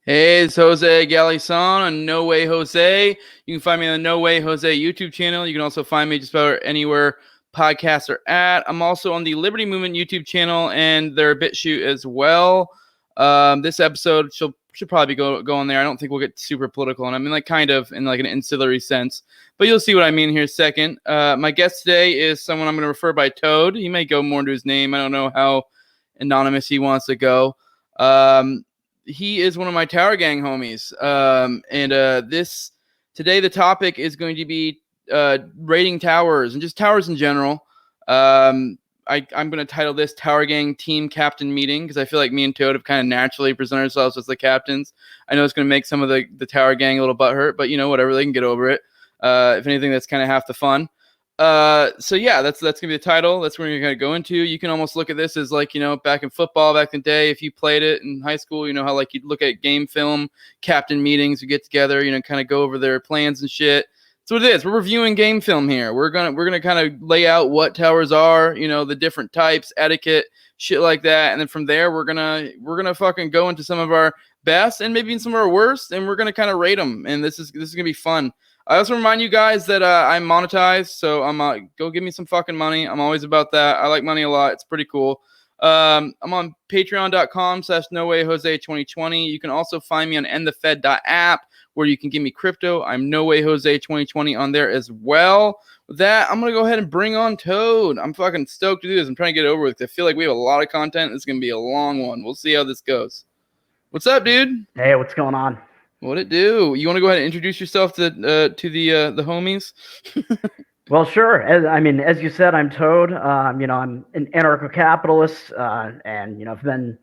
Hey, it's Jose Galison on No Way Jose. You can find me on the No Way Jose YouTube channel. You can also find me just about anywhere podcasts are at. I'm also on the Liberty Movement YouTube channel and their BitChute as well. This episode should probably be going there. I don't think we'll get super political, and I mean like kind of in like an ancillary sense, but you'll see what I mean here in a second. My guest today is someone I'm going to refer by Toad. He may go more into his name. I don't know how anonymous he wants to go. He is one of my Tower Gang homies. Today the topic is going to be rating towers and just towers in general. I'm going to title this Tower Gang Team Captain Meeting because I feel like me and Toad have kind of naturally presented ourselves as the captains. I know it's going to make some of the Tower Gang a little butthurt, but whatever, they can get over it. If anything, that's kind of half the fun. So yeah, that's gonna be the title. That's where you're gonna go into. You can almost look at this as like, back in football, back in the day, if you played it in high school, how like you'd look at game film, captain meetings, you get together, kind of go over their plans and shit. That's what it is. We're reviewing game film here. We're gonna kind of lay out what towers are, the different types, etiquette, shit like that, and then from there we're gonna fucking go into some of our best and maybe some of our worst, and we're gonna kind of rate them. And this is gonna be fun. I also remind you guys that I'm monetized, so go give me some fucking money. I'm always about that. I like money a lot. It's pretty cool. I'm on patreon.com/NoWayJose2020. You can also find me on endthefed.app where you can give me crypto. I'm NoWayJose2020 on there as well. With that, I'm going to go ahead and bring on Toad. I'm fucking stoked to do this. I'm trying to get it over with. I feel like we have a lot of content. It's going to be a long one. We'll see how this goes. What's up, dude? Hey, what's going on? What it do? You want to go ahead and introduce yourself to the homies? Well, sure. As you said, I'm Toad. I'm an anarcho-capitalist, and I've been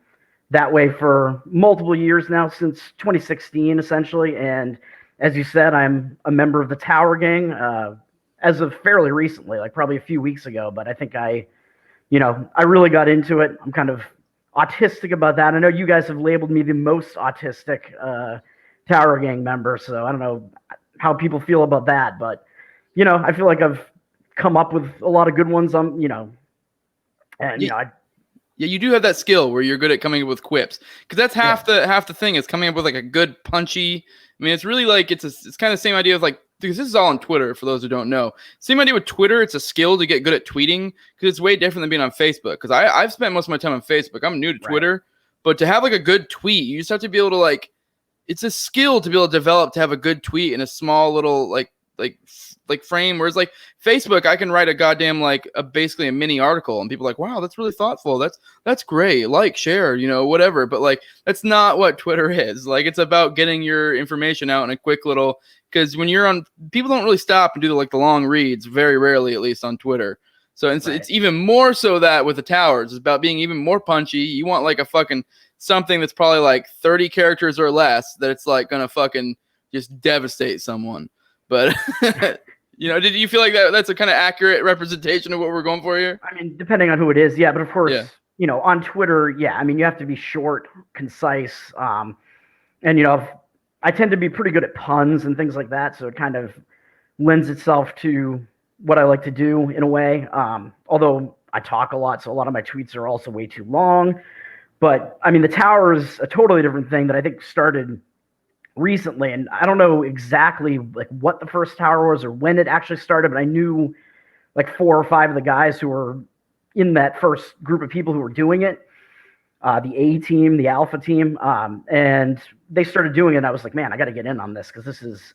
that way for multiple years now, since 2016, essentially. And as you said, I'm a member of the Tower Gang as of fairly recently, like probably a few weeks ago. But I think I really got into it. I'm kind of autistic about that. I know you guys have labeled me the most autistic Tower Gang member, so I don't know how people feel about that, but I feel like I've come up with a lot of good ones. Yeah, you do have that skill where you're good at coming up with quips, because that's half the thing is coming up with like a good punchy. I mean, it's really like it's kind of the same idea of like, because this is all on Twitter for those who don't know. Same idea with Twitter. It's a skill to get good at tweeting, because it's way different than being on Facebook. Because I've spent most of my time on Facebook. I'm new to Twitter, but to have like a good tweet, you just have to be able to like. It's a skill to be able to develop to have a good tweet in a small little like frame. Whereas like Facebook, I can write a goddamn basically a mini article, and people are like, wow, that's really thoughtful. That's great. Like, share, whatever. But like that's not what Twitter is. Like it's about getting your information out in a quick little. Because when you're on, people don't really stop and do the long reads. Very rarely, at least on Twitter. So it's even more so that with the towers, it's about being even more punchy. You want like a fucking something that's probably like 30 characters or less that it's like gonna fucking just devastate someone. But did you feel like that's a kind of accurate representation of what we're going for here? I mean, depending on who it is, yeah. But of course, on Twitter, yeah. I mean, you have to be short, concise, and I tend to be pretty good at puns and things like that, so it kind of lends itself to what I like to do in a way. Although I talk a lot, so a lot of my tweets are also way too long. But I mean, the tower is a totally different thing that I think started recently, and I don't know exactly like what the first tower was or when it actually started, but I knew like 4 or 5 of the guys who were in that first group of people who were doing it, the A team, the Alpha team, and they started doing it. And I was like, man, I got to get in on this because this is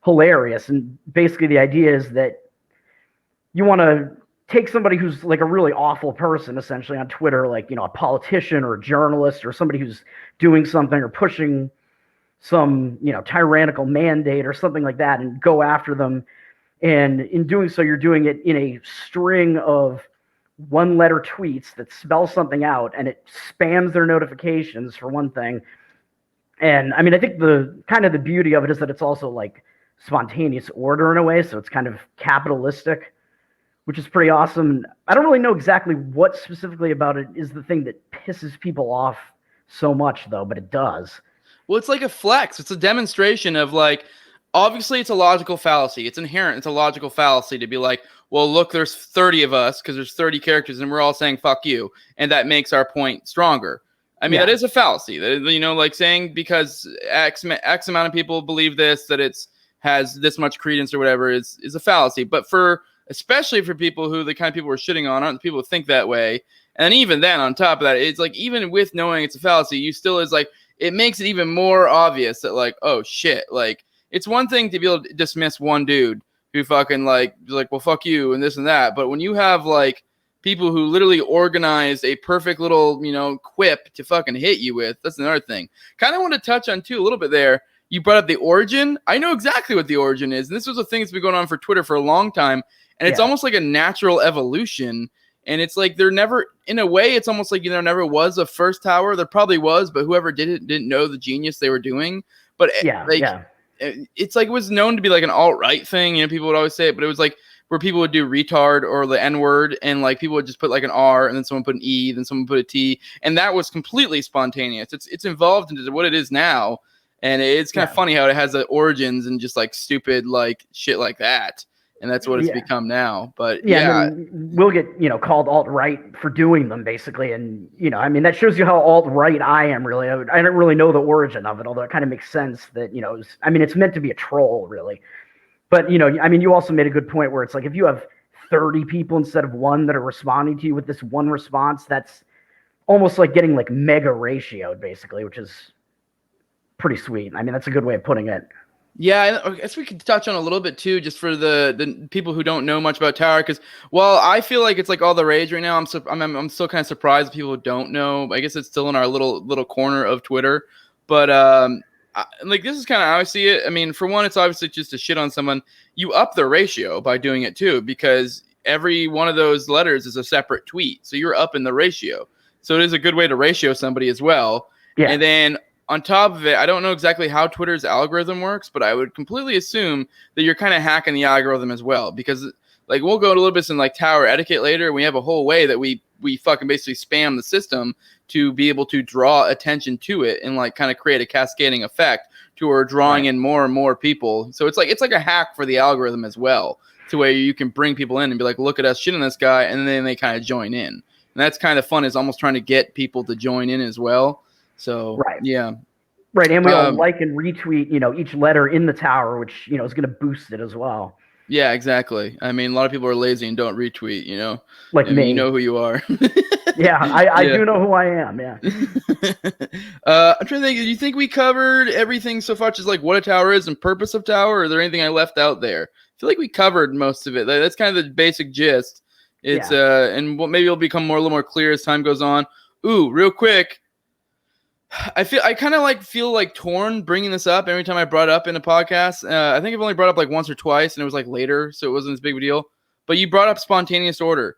hilarious. And basically, the idea is that you want to take somebody who's like a really awful person, essentially on Twitter, like, a politician or a journalist or somebody who's doing something or pushing some, tyrannical mandate or something like that, and go after them. And in doing so, you're doing it in a string of 1-letter tweets that spell something out, and it spams their notifications for one thing. And I mean, I think the kind of the beauty of it is that it's also like spontaneous order in a way. So it's kind of capitalistic, which is pretty awesome. I don't really know exactly what specifically about it is the thing that pisses people off so much, though, but it does. Well, it's like a flex. It's a demonstration of like, obviously it's a logical fallacy. It's inherent. It's a logical fallacy to be like, well, look, there's 30 of us because there's 30 characters and we're all saying fuck you. And that makes our point stronger. I mean, that is a fallacy. That, you know, like saying because X amount of people believe this, that has this much credence or whatever is a fallacy. But especially for people who the kind of people we're shitting on aren't the people who think that way. And even then, on top of that, it's like even with knowing it's a fallacy, you still is like it makes it even more obvious that like, oh shit, like it's one thing to be able to dismiss one dude who fucking like well fuck you and this and that, but when you have like people who literally organized a perfect little, you know, quip to fucking hit you with. That's another thing. Kind of want to touch on too a little bit there. You brought up the origin. I know exactly what the origin is. And this was a thing that's been going on for Twitter for a long time. And it's almost like a natural evolution. And it's like there never, in a way, it's almost like, you know, never was a first tower. There probably was, but whoever did it didn't know the genius they were doing. But it's like it was known to be like an alt-right thing. You know, people would always say it, but it was like, where people would do retard or the N-word, and like people would just put like an R, and then someone put an E, then someone put a T, and that was completely spontaneous. It's evolved into what it is now, and it's kind of funny how it has the origins and just like stupid like shit like that, and that's what it's become now. But I mean, we'll get, you know, called alt-right for doing them basically, and you know, I mean that shows you how alt-right I am really. I don't really know the origin of it, although it kind of makes sense that, you know, it's meant to be a troll really. But, you know, I mean, you also made a good point where it's like if you have 30 people instead of one that are responding to you with this one response, that's almost like getting like mega ratioed, basically, which is pretty sweet. I mean, that's a good way of putting it. Yeah, I guess we could touch on a little bit too, just for the people who don't know much about Tower, because while I feel like it's like all the rage right now, I'm still kind of surprised people who don't know. I guess it's still in our little corner of Twitter, but like this is kind of how I see it. I mean, for one, it's obviously just to shit on someone. You up the ratio by doing it too, because every one of those letters is a separate tweet, so you're up in the ratio. So it is a good way to ratio somebody as well. Yeah. And then on top of it, I don't know exactly how Twitter's algorithm works, but I would completely assume that you're kind of hacking the algorithm as well, because like we'll go a little bit in like Tower etiquette later. We have a whole way that we fucking basically spam the system to be able to draw attention to it and like kind of create a cascading effect to where drawing in more and more people. So it's like a hack for the algorithm as well, to where you can bring people in and be like, look at us shitting this guy, and then they kind of join in. And that's kind of fun, is almost trying to get people to join in as well. So yeah. Right, and we all like and retweet, you know, each letter in the Tower, which, you know, is going to boost it as well. Yeah, exactly. I mean, a lot of people are lazy and don't retweet, you know. Like me. You know who you are. Yeah, I do know who I am, yeah. I'm trying to think, do you think we covered everything so far, just like what a tower is and purpose of tower, or is there anything I left out there? I feel like we covered most of it. That's kind of the basic gist. It's and maybe it'll become a little more clear as time goes on. Ooh, real quick. I feel like torn bringing this up every time I brought it up in a podcast. I think I've only brought it up like once or twice, and it was like later, so it wasn't as big of a deal. But you brought up spontaneous order.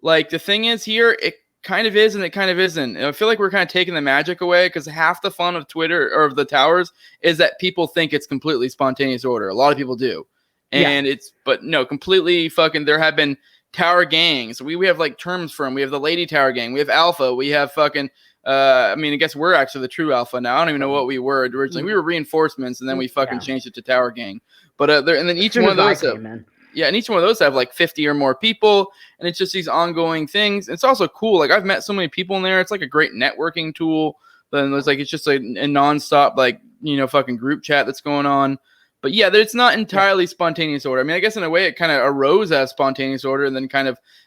Like the thing is here, it kind of is and it kind of isn't. And I feel like we're kind of taking the magic away, because half the fun of Twitter or of the towers is that people think it's completely spontaneous order. A lot of people do, and but no, completely fucking. There have been tower gangs. We have like terms for them. We have the Lady Tower Gang. We have Alpha. We have fucking. I mean, I guess we're actually the true Alpha now. I don't even know what we were originally. We were reinforcements, and then we fucking changed it to Tower Gang. But and then each one of those, and each one of those have like 50 or more people, and it's just these ongoing things. It's also cool. Like I've met so many people in there. It's like a great networking tool. Then there's like it's just a nonstop like, you know, fucking group chat that's going on. But yeah, it's not entirely spontaneous order. I mean, I guess in a way it kind of arose as spontaneous order, and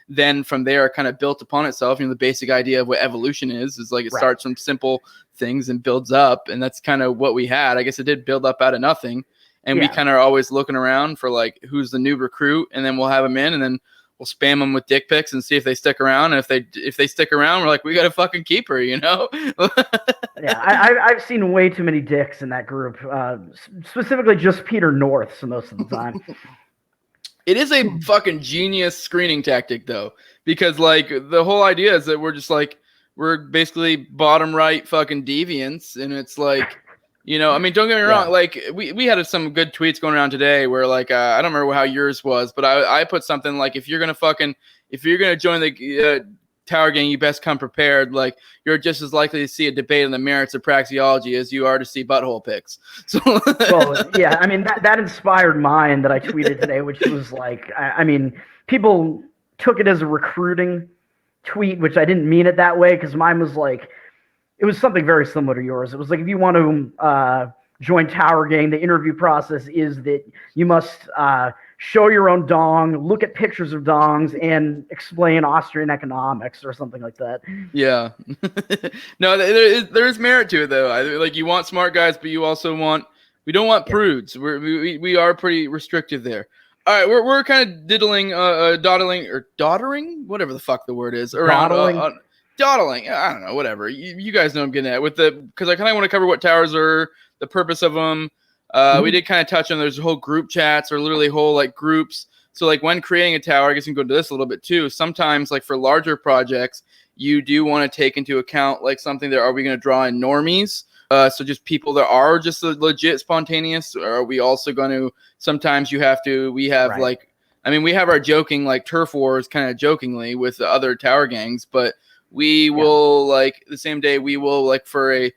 then from there kind of built upon itself. You know, the basic idea of what evolution is like it starts from simple things and builds up, and that's kind of what we had. I guess it did build up out of nothing, and we kind of are always looking around for like who's the new recruit, and then we'll have them in, and then we'll spam them with dick pics and see if they stick around. And if they stick around, we're like, we got to fucking keep her, you know? I've seen way too many dicks in that group, specifically just Peter North, so most of the time. It is a fucking genius screening tactic, though, because like the whole idea is that we're basically bottom right fucking deviants, and it's like, you know, I mean, don't get me wrong. Like we had some good tweets going around today where like I don't remember how yours was, but I put something like if you're gonna join the Tower Gang, you best come prepared. Like you're just as likely to see a debate on the merits of praxeology as you are to see butthole pics. So well, yeah, I mean that inspired mine that I tweeted today, which was like, I mean, people took it as a recruiting tweet, which I didn't mean it that way, because mine was like, it was something very similar to yours. It was like if you want to join Tower Gang, the interview process is that you must show your own dong, look at pictures of dongs, and explain Austrian economics or something like that. Yeah. No, there is merit to it though. Like you want smart guys, but you also we don't want prudes. We are pretty restrictive there. All right, we're kind of doddling, whatever the fuck the word is, around dawdling. I don't know, whatever. You guys know what I'm getting at with because I kind of want to cover what towers are, the purpose of them. We did kind of touch on there's whole group chats or literally whole like groups. So like when creating a tower, I guess you can go into this a little bit too. Sometimes like for larger projects, you do want to take into account like something that are we going to draw in normies? So just people that are just legit spontaneous, or are we also going to, sometimes we have like, I mean, we have our joking like turf wars kind of jokingly with the other tower gangs, but we will like the same day we will like for a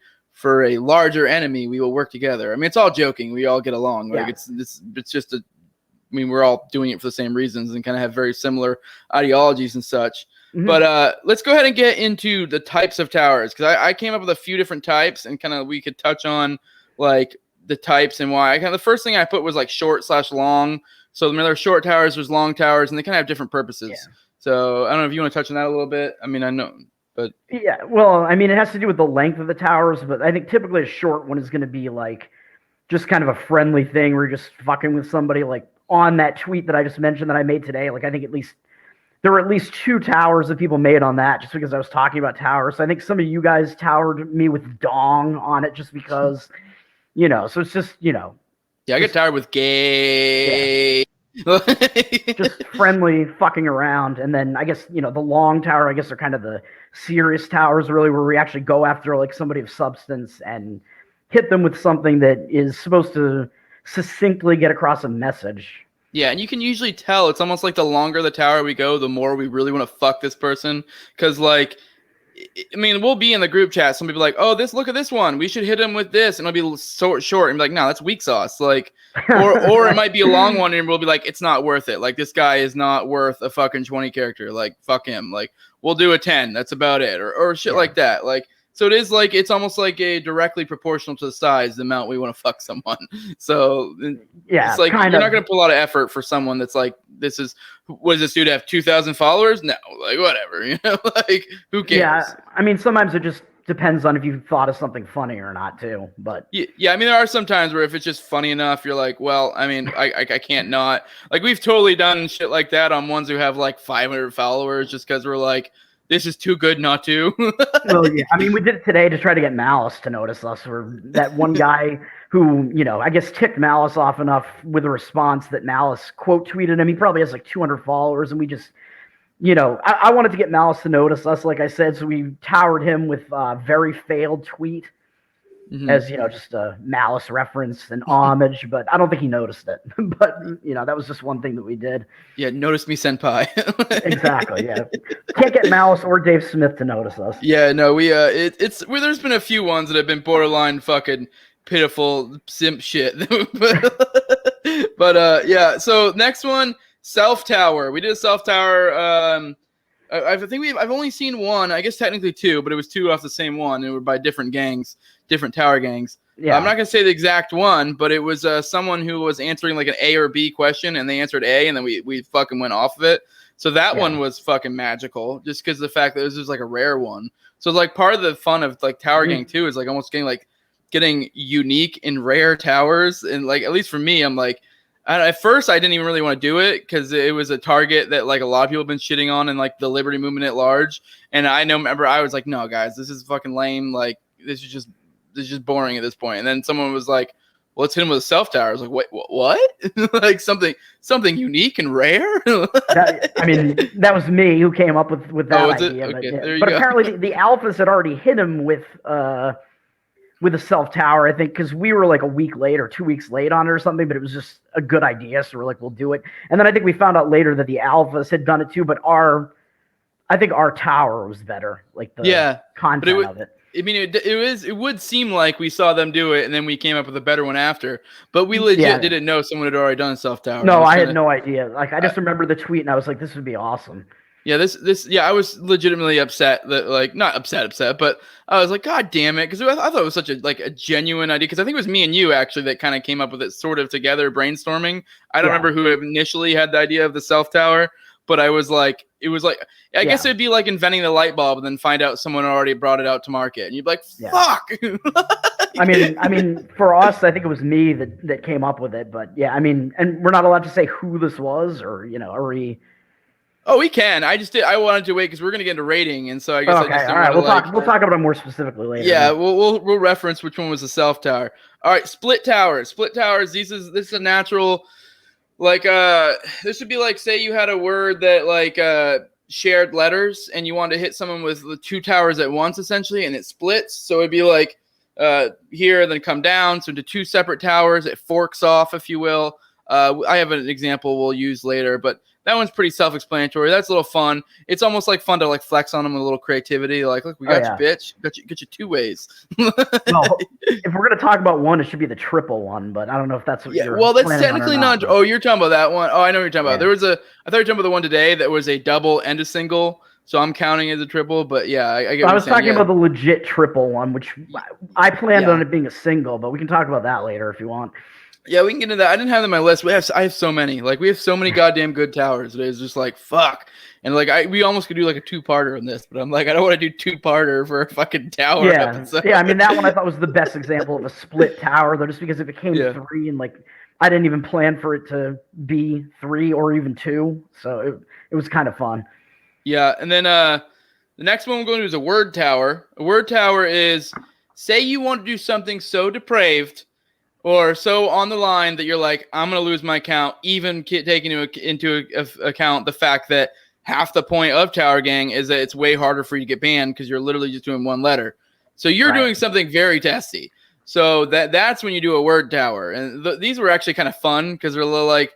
larger enemy, we will work together. I mean, it's all joking. We all get along. Like it's just we're all doing it for the same reasons and kind of have very similar ideologies and such. But let's go ahead and get into the types of towers, because I came up with a few different types and kind of we could touch on like the types and why. The first thing I put was like short/long. So there are short towers, there's long towers, and they kind of have different purposes. Yeah. So I don't know if you want to touch on that a little bit. I mean, I know, but yeah, well, I mean, it has to do with the length of the towers, but I think typically a short one is going to be like just kind of a friendly thing where you're just fucking with somebody. Like on that tweet that I just mentioned that I made today, like I think there were at least 2 towers that people made on that just because I was talking about towers. So I think some of you guys towered me with dong on it just because, so it's just, Yeah, I get towered with gay. Yeah. Just friendly fucking around. And then I guess, the long tower, I guess, are kind of the serious towers really where we actually go after like somebody of substance and hit them with something that is supposed to succinctly get across a message. Yeah, and you can usually tell. It's almost like the longer the tower we go, the more we really want to fuck this person. Because, like, I mean, we'll be in the group chat. Some people are like, oh, look at this one. We should hit him with this. And it'll be short. And be like, no, that's weak sauce. Like, or it might be a long one and we'll be like, it's not worth it. Like, this guy is not worth a fucking 20 character. Like, fuck him. Like, we'll do a 10. That's about it. Or shit like that. Like, so it is like, it's almost like a directly proportional to the size, the amount we want to fuck someone. So it's like, you're not going to put a lot of effort for someone that's like, what does this dude have, 2,000 followers? No, like whatever, like who cares? Yeah, I mean, sometimes it just depends on if you thought of something funny or not too, but yeah, I mean, there are some times where if it's just funny enough, you're like, well, I mean, I can't not. Like we've totally done shit like that on ones who have like 500 followers just because we're like, this is too good not to. Well, yeah. I mean, we did it today to try to get Malice to notice us, or that one guy who, I guess ticked Malice off enough with a response that Malice quote tweeted him. He probably has like 200 followers, and we just, I wanted to get Malice to notice us, like I said, so we towered him with a very failed tweet. As just a Malice reference and homage, but I don't think he noticed it. But that was just one thing that we did. Yeah, notice me, senpai. Exactly. Yeah, can't get Malice or Dave Smith to notice us. Yeah, no, we there's been a few ones that have been borderline fucking pitiful simp shit. But yeah. So next one, self tower. We did a self tower. I think I've only seen one, I guess technically 2, but it was 2 off the same one. It were by different gangs, different tower gangs. Yeah. I'm not going to say the exact one, but it was someone who was answering like an A or B question, and they answered A, and then we fucking went off of it. So that one was fucking magical, just because of the fact that this was like a rare one. So like part of the fun of like tower gang too is like almost getting unique and rare towers. And like, at least for me, I'm like, at first I didn't even really want to do it because it was a target that like a lot of people have been shitting on in like the Liberty movement at large. And remember I was like, no guys, this is fucking lame. Like this is just boring at this point. And then someone was like, well, let's hit him with a self tower. I was like, wait, what? Like something unique and rare? That was me who came up with that idea. Okay, but apparently the alphas had already hit him with a self tower, I think, because we were like a week late or 2 weeks late on it or something, but it was just a good idea. So we're like, we'll do it. And then I think we found out later that the alphas had done it too, but I think our tower was better, like the content of it. I mean, it would seem like we saw them do it, and then we came up with a better one after. But we legit didn't know someone had already done a self tower. No, I had no idea. Like I just remember the tweet, and I was like, "This would be awesome." Yeah, I was legitimately upset that, like, not upset, but I was like, God damn it, because I thought it was such a genuine idea, because I think it was me and you actually that kind of came up with it sort of together brainstorming. I don't remember who initially had the idea of the self tower, but I was like, it was like, I guess it'd be like inventing the light bulb and then find out someone already brought it out to market, and you'd be like, fuck. I mean, for us, I think it was me that came up with it, but yeah, I mean, and we're not allowed to say who this was, or are we? Oh, we can. I wanted to wait because we're gonna get into rating, and so I guess okay. I just all right. We'll talk about it more specifically later. Yeah, we'll reference which one was the self tower. All right, split towers. Split towers. This is a natural, like this would be like, say you had a word that like shared letters, and you wanted to hit someone with the two towers at once, essentially, and it splits. So it'd be like here, then come down, so into two separate towers. It forks off, if you will. I have an example we'll use later, but that one's pretty self-explanatory. That's a little fun. It's almost like fun to like flex on them with a little creativity. Like, look, we got you, bitch. Got you two ways. Well, if we're gonna talk about one, it should be the triple one. But I don't know if that's what you're. Well, that's technically not. Oh, you're talking about that one. Oh, I know what you're talking about. There was I thought you were talking about the one today that was a double and a single. So I'm counting as a triple. But yeah, I was talking about the legit triple one, which I planned on it being a single. But we can talk about that later if you want. Yeah, we can get into that. I didn't have them on my list. I have so many. Like, we have so many goddamn good towers. It's just like, fuck. And like, we almost could do like a two-parter on this, but I'm like, I don't want to do two-parter for a fucking tower episode. Yeah. I mean, that one I thought was the best example of a split tower, though, just because it became three, and like, I didn't even plan for it to be three or even two, so it was kind of fun. Yeah, and then the next one we're going to do is a word tower. A word tower is, say you want to do something so depraved or so on the line that you're like, I'm going to lose my account, even taking into account the fact that half the point of Tower Gang is that it's way harder for you to get banned because you're literally just doing one letter. So you're doing something very testy. So that's when you do a word tower. And these were actually kind of fun because they're a little like,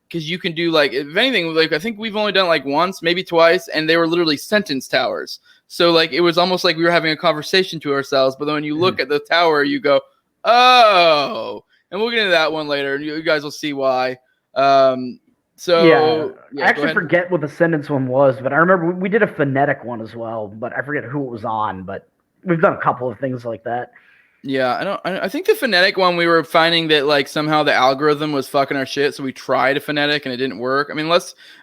because you can do like, if anything, like I think we've only done like once, maybe twice, and they were literally sentence towers. So like it was almost like we were having a conversation to ourselves. But then when you look at the tower, you go, oh, and we'll get into that one later. You guys will see why. I actually forget what the sentence one was, but I remember we did a phonetic one as well, but I forget who it was on. But we've done a couple of things like that. Yeah, I think the phonetic one, we were finding that like somehow the algorithm was fucking our shit, so we tried a phonetic and it didn't work. I mean,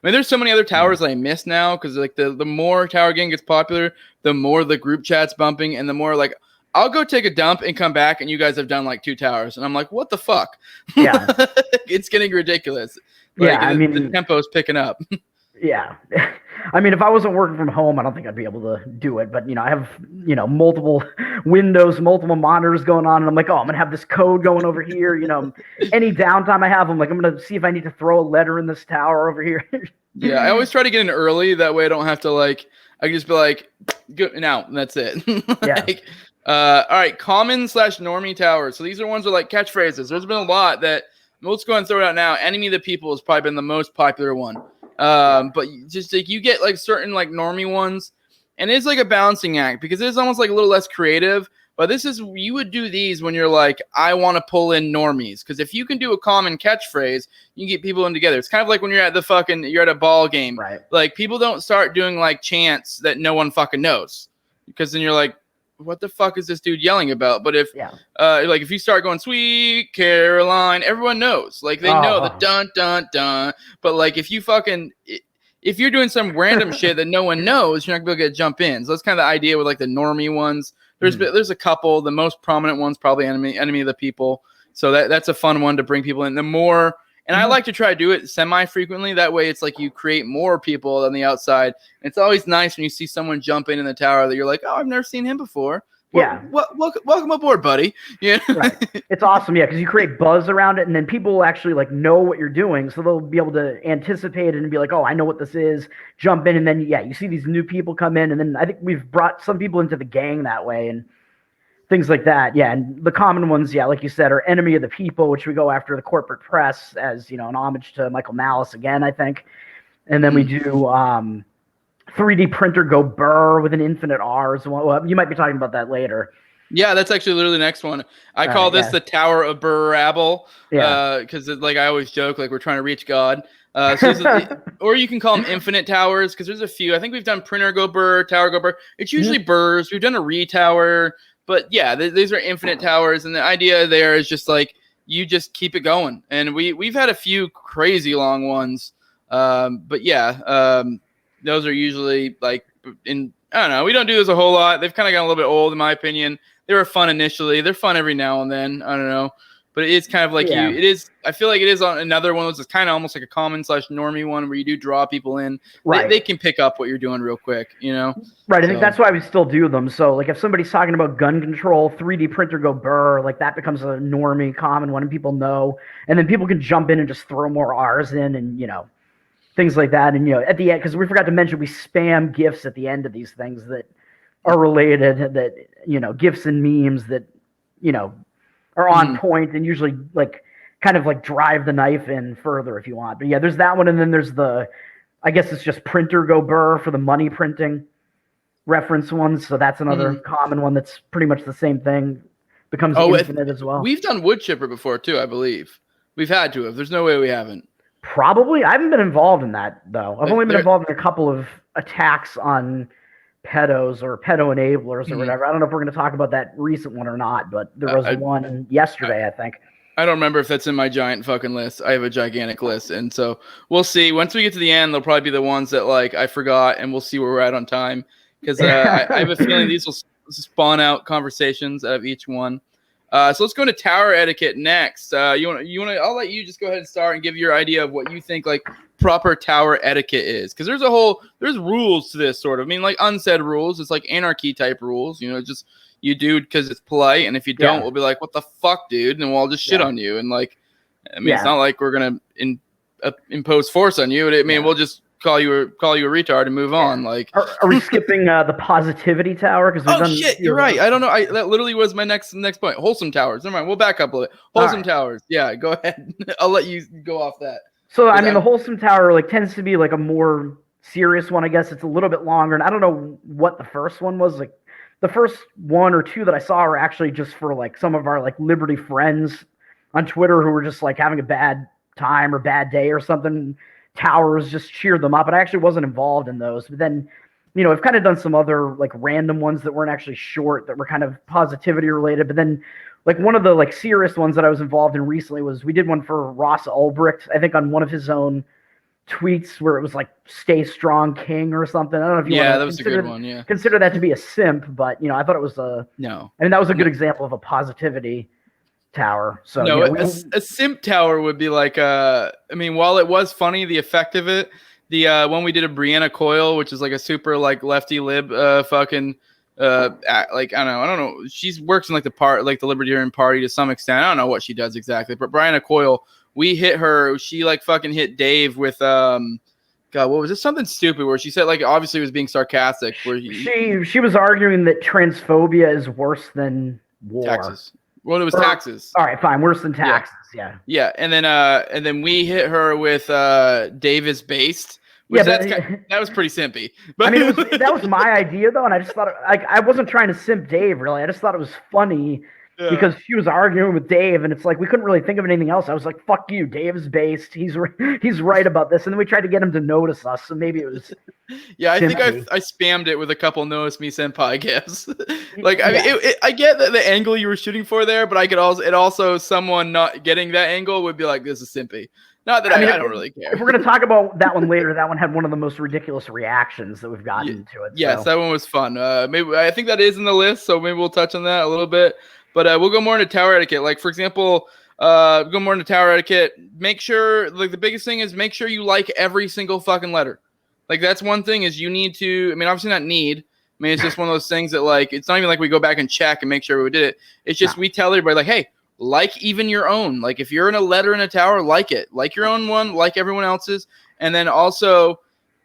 there's so many other towers that I miss now because like the more Tower Gang gets popular, the more the group chat's bumping, and the more like I'll go take a dump and come back, and you guys have done like two towers, and I'm like, what the fuck? Yeah, it's getting ridiculous. Like, I mean, the tempo's picking up. Yeah. I mean, if I wasn't working from home, I don't think I'd be able to do it. But, I have, multiple windows, multiple monitors going on. And I'm like, oh, I'm going to have this code going over here. Any downtime I have, I'm like, I'm going to see if I need to throw a letter in this tower over here. Yeah, I always try to get in early. That way I don't have to, like, I can just be like, go now, and that's it. Like, all right, common/normie towers. So these are ones with, like, catchphrases. There's been a lot that, let's go and throw it out now. Enemy of the people has probably been the most popular one. But just like you get like certain like normie ones, and it's like a balancing act because it's almost like a little less creative. But you would do these when you're like, I want to pull in normies, because if you can do a common catchphrase, you can get people in together. It's kind of like when you're at a ball game, right? Like people don't start doing like chants that no one fucking knows, because then you're like, what the fuck is this dude yelling about? But if if you start going Sweet Caroline, everyone knows. Like they know the dun dun dun. But like if you're doing some random shit that no one knows, you're not gonna be able to jump in. So that's kind of the idea with like the normie ones. There's a couple. The most prominent one's probably enemy of the people. So that's a fun one to bring people in. The more, and I like to try to do it semi-frequently. That way it's like you create more people on the outside. And it's always nice when you see someone jump in the tower that you're like, oh, I've never seen him before. Welcome aboard, buddy. Yeah. Right. It's awesome, because you create buzz around it, and then people will actually like know what you're doing, so they'll be able to anticipate it and be like, oh, I know what this is, jump in, and then you see these new people come in, and then I think we've brought some people into the gang that way, and things like that. Yeah, and the common ones, like you said, are enemy of the people, which we go after the corporate press as, an homage to Michael Malice again, I think. And then we do 3D printer go burr with an infinite R. So you might be talking about that later. Yeah, that's actually literally the next one. I call this the Tower of Burrabble, because like I always joke, like we're trying to reach God. Or you can call them infinite towers because there's a few. I think we've done printer go burr, tower go burr. It's usually burrs. We've done a re-tower. But yeah, these are infinite towers. And the idea there is just like you just keep it going. And we've had a few crazy long ones. But yeah, those are usually like I don't know. We don't do this a whole lot. They've kind of gotten a little bit old, in my opinion. They were fun initially. They're fun every now and then. I don't know. But it's kind of like it is. I feel like it is on another one. It's kind of almost like a common/normie one where you do draw people in. Right. They can pick up what you're doing real quick, you know? Right. I think that's why we still do them. So like if somebody's talking about gun control, 3D printer go burr, like that becomes a normie common one and people know. And then people can jump in and just throw more R's in and, you know, things like that. And, you know, at the end, because we forgot to mention, we spam GIFs at the end of these things that are related, that, you know, GIFs and memes that, you know, are on point and usually like kind of like drive the knife in further if you want. But yeah, there's that one. And then there's I guess it's just printer go burr for the money printing reference ones. So that's another common one that's pretty much the same thing. Becomes infinite as well. We've done wood chipper before too, I believe. We've had to have. There's no way we haven't. Probably. I haven't been involved in that though. I've only been involved in a couple of attacks on pedos or pedo enablers or whatever. I don't know if we're going to talk about that recent one or not, but there was one yesterday, I think. I don't remember if that's in my giant fucking list. I have a gigantic list, and so we'll see. Once we get to the end, they'll probably be the ones that like I forgot, and we'll see where we're at on time because I have a feeling these will spawn out conversations out of each one. So let's go into tower etiquette next. You want to? I'll let you just go ahead and start and give your idea of what you think like proper tower etiquette is, because there's rules to this sort of. I mean, like unsaid rules. It's like anarchy type rules. You know, just you do because it's polite, and if you don't, we'll be like, "What the fuck, dude?" And we'll just shit on you. And like, I mean, it's not like we're gonna impose force on you. I mean, we'll just call you a retard and move on. Like, are we skipping the positivity tower? Because shit, you're right. I don't know. That literally was my next point. Wholesome towers. Never mind. We'll back up a little bit. Wholesome towers. Yeah, go ahead. I'll let you go off that. So I mean, the wholesome tower like tends to be like a more serious one. I guess it's a little bit longer, and I don't know what the first one was. Like the first one or two that I saw are actually just for like some of our like Liberty friends on Twitter who were just like having a bad time or bad day or something. Towers just cheered them up, and I actually wasn't involved in those. But then, you know, I've kind of done some other like random ones that weren't actually short, that were kind of positivity related. But then, like one of the like serious ones that I was involved in recently was we did one for Ross Ulbricht, I think on one of his own tweets where it was like "Stay Strong, King" or something. I don't know if you that was a good one. Yeah, consider that to be a simp, but you know, I thought it was no. I mean, that was a good example of a positivity tower. So no, a simp tower would be like I mean, while it was funny, the effect of it, the when we did a Brianna Coyle, which is like a super like lefty lib fucking like I don't know, she works in like the Libertarian Party to some extent. I don't know what she does exactly, but Brianna Coyle, we hit her, she like fucking hit Dave with God, what was it? Something stupid where she said like obviously was being sarcastic where she was arguing that transphobia is worse than war. Taxes. Well, it was taxes. All right, fine. Worse than taxes. Yeah. And then we hit her with Dave is based. Which that was pretty simpy. But I mean, that was my idea though, and I just thought I wasn't trying to simp Dave really. I just thought it was funny because she was arguing with Dave, and it's like we couldn't really think of anything else. I was like, "Fuck you, Dave is based. He's right about this." And then we tried to get him to notice us, so maybe it was. Yeah, I think I spammed it with a couple "Notice Me, Senpai" gifs. Like, I mean, I get that the angle you were shooting for there, but I could also someone not getting that angle would be like, "This is simpy." Not that I don't really care. If we're going to talk about that one later, that one had one of the most ridiculous reactions that we've gotten to it. Yes, that one was fun. Maybe I think that is in the list, so maybe we'll touch on that a little bit. But we'll go more into tower etiquette. Like, for example, go more into tower etiquette. Make sure, like, the biggest thing is make sure you like every single fucking letter. Like, that's one thing is you need to, I mean, obviously not need. I mean, it's just one of those things that, like, it's not even like we go back and check and make sure we did it. It's just we tell everybody, like, hey, like even your own. Like, if you're in a letter in a tower, like it. Like your own one, like everyone else's. And then also,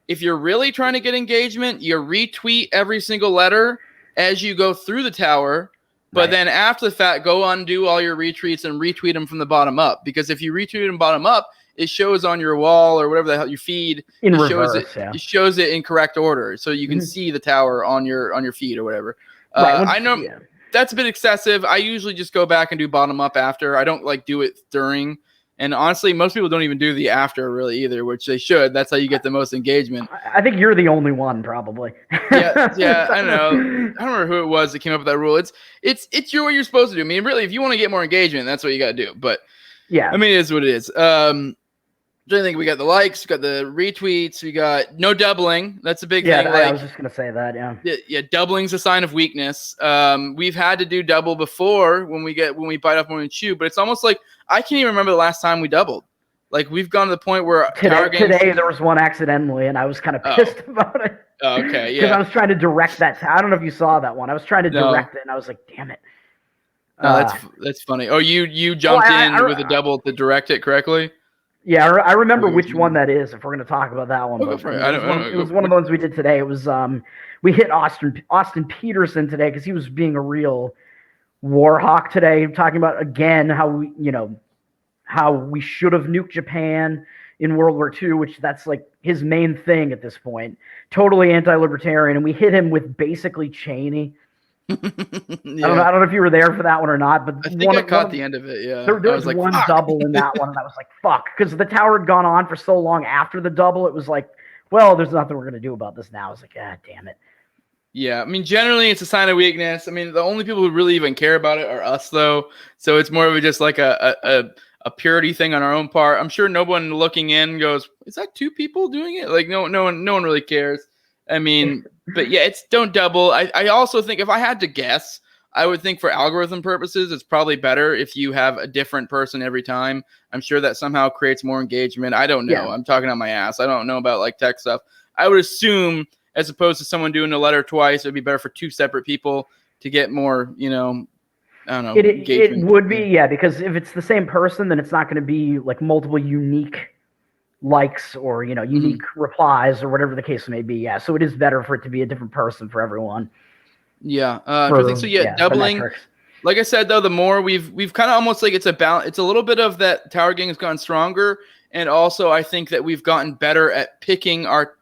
if you're really trying to get engagement, you retweet every single letter as you go through the tower. But then after the fact, go undo all your retweets and retweet them from the bottom up. Because if you retweet them bottom up, it shows on your wall or whatever the hell you feed. It shows it in correct order, so you can see the tower on your feed or whatever. I know that's a bit excessive. I usually just go back and do bottom up after. I don't like do it during. And honestly, most people don't even do the after really either, which they should. That's how you get the most engagement. I think you're the only one, probably. Yeah, I don't know. I don't remember who it was that came up with that rule. It's what you're supposed to do. I mean, really, if you want to get more engagement, that's what you got to do. But yeah, I mean, it is what it is. I think we got the likes, we got the retweets, we got no doubling. That's a big thing. Yeah, I was just gonna say that. Yeah, doubling's a sign of weakness. We've had to do double before when we bite off more than chew, but it's almost like I can't even remember the last time we doubled. Like we've gone to the point where today there was one accidentally, and I was kind of pissed about it. Okay, yeah. Because I was trying to direct that. I don't know if you saw that one. I was trying to direct it, and I was like, damn it. No, that's funny. Oh, you jumped in with a double to direct it correctly? Yeah, I remember which one that is. If we're going to talk about that one, it was one of the ones we did today. It was we hit Austin Peterson today because he was being a real war hawk today, talking about again how we should have nuked Japan in World War II, which that's like his main thing at this point. Totally anti-libertarian, and we hit him with basically Cheney. Yeah. I don't know if you were there for that one or not, but I think I caught the end of it. Yeah, there was like one double in that one, and I was like, "Fuck," because the tower had gone on for so long after the double. It was like, well, there's nothing we're gonna do about this now. I was like, ah, damn it. Yeah, I mean, generally it's a sign of weakness. I mean, the only people who really even care about it are us, though. So it's more of just like a purity thing on our own part. I'm sure no one looking in goes, "Is that two people doing it?" Like no one really cares. I mean, but yeah, don't double. I also think if I had to guess, I would think for algorithm purposes, it's probably better if you have a different person every time. I'm sure that somehow creates more engagement. I don't know. Yeah. I'm talking out my ass. I don't know about like tech stuff. I would assume as opposed to someone doing a letter twice, it would be better for two separate people to get more, I don't know. It would be, yeah, because if it's the same person, then it's not going to be like multiple unique likes or unique replies or whatever the case may be. Yeah, so it is better for it to be a different person for everyone. Yeah, I think so. Yeah, doubling. Like I said though, the more we've kind of almost like it's a little bit of that tower gang has gotten stronger, and also I think that we've gotten better at picking our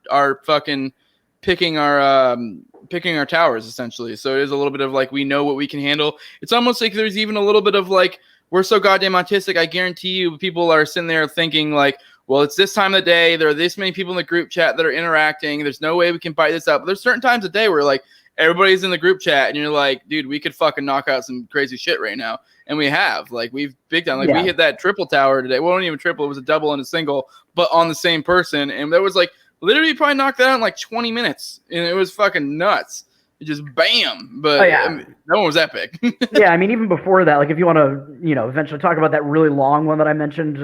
towers essentially. So it is a little bit of like we know what we can handle. It's almost like there's even a little bit of like we're so goddamn autistic. I guarantee you, people are sitting there thinking like, well, it's this time of the day. There are this many people in the group chat that are interacting. There's no way we can bite this up. But there's certain times of day where like everybody's in the group chat and you're like, dude, we could fucking knock out some crazy shit right now. And we have. Like we've big time. Like we hit that triple tower today. Well, it wasn't even triple. It was a double and a single, but on the same person. And there was like literally probably knocked that out in like 20 minutes. And it was fucking nuts. It just bam. But I mean, that one was epic. Yeah, I mean, even before that, like if you want to, eventually talk about that really long one that I mentioned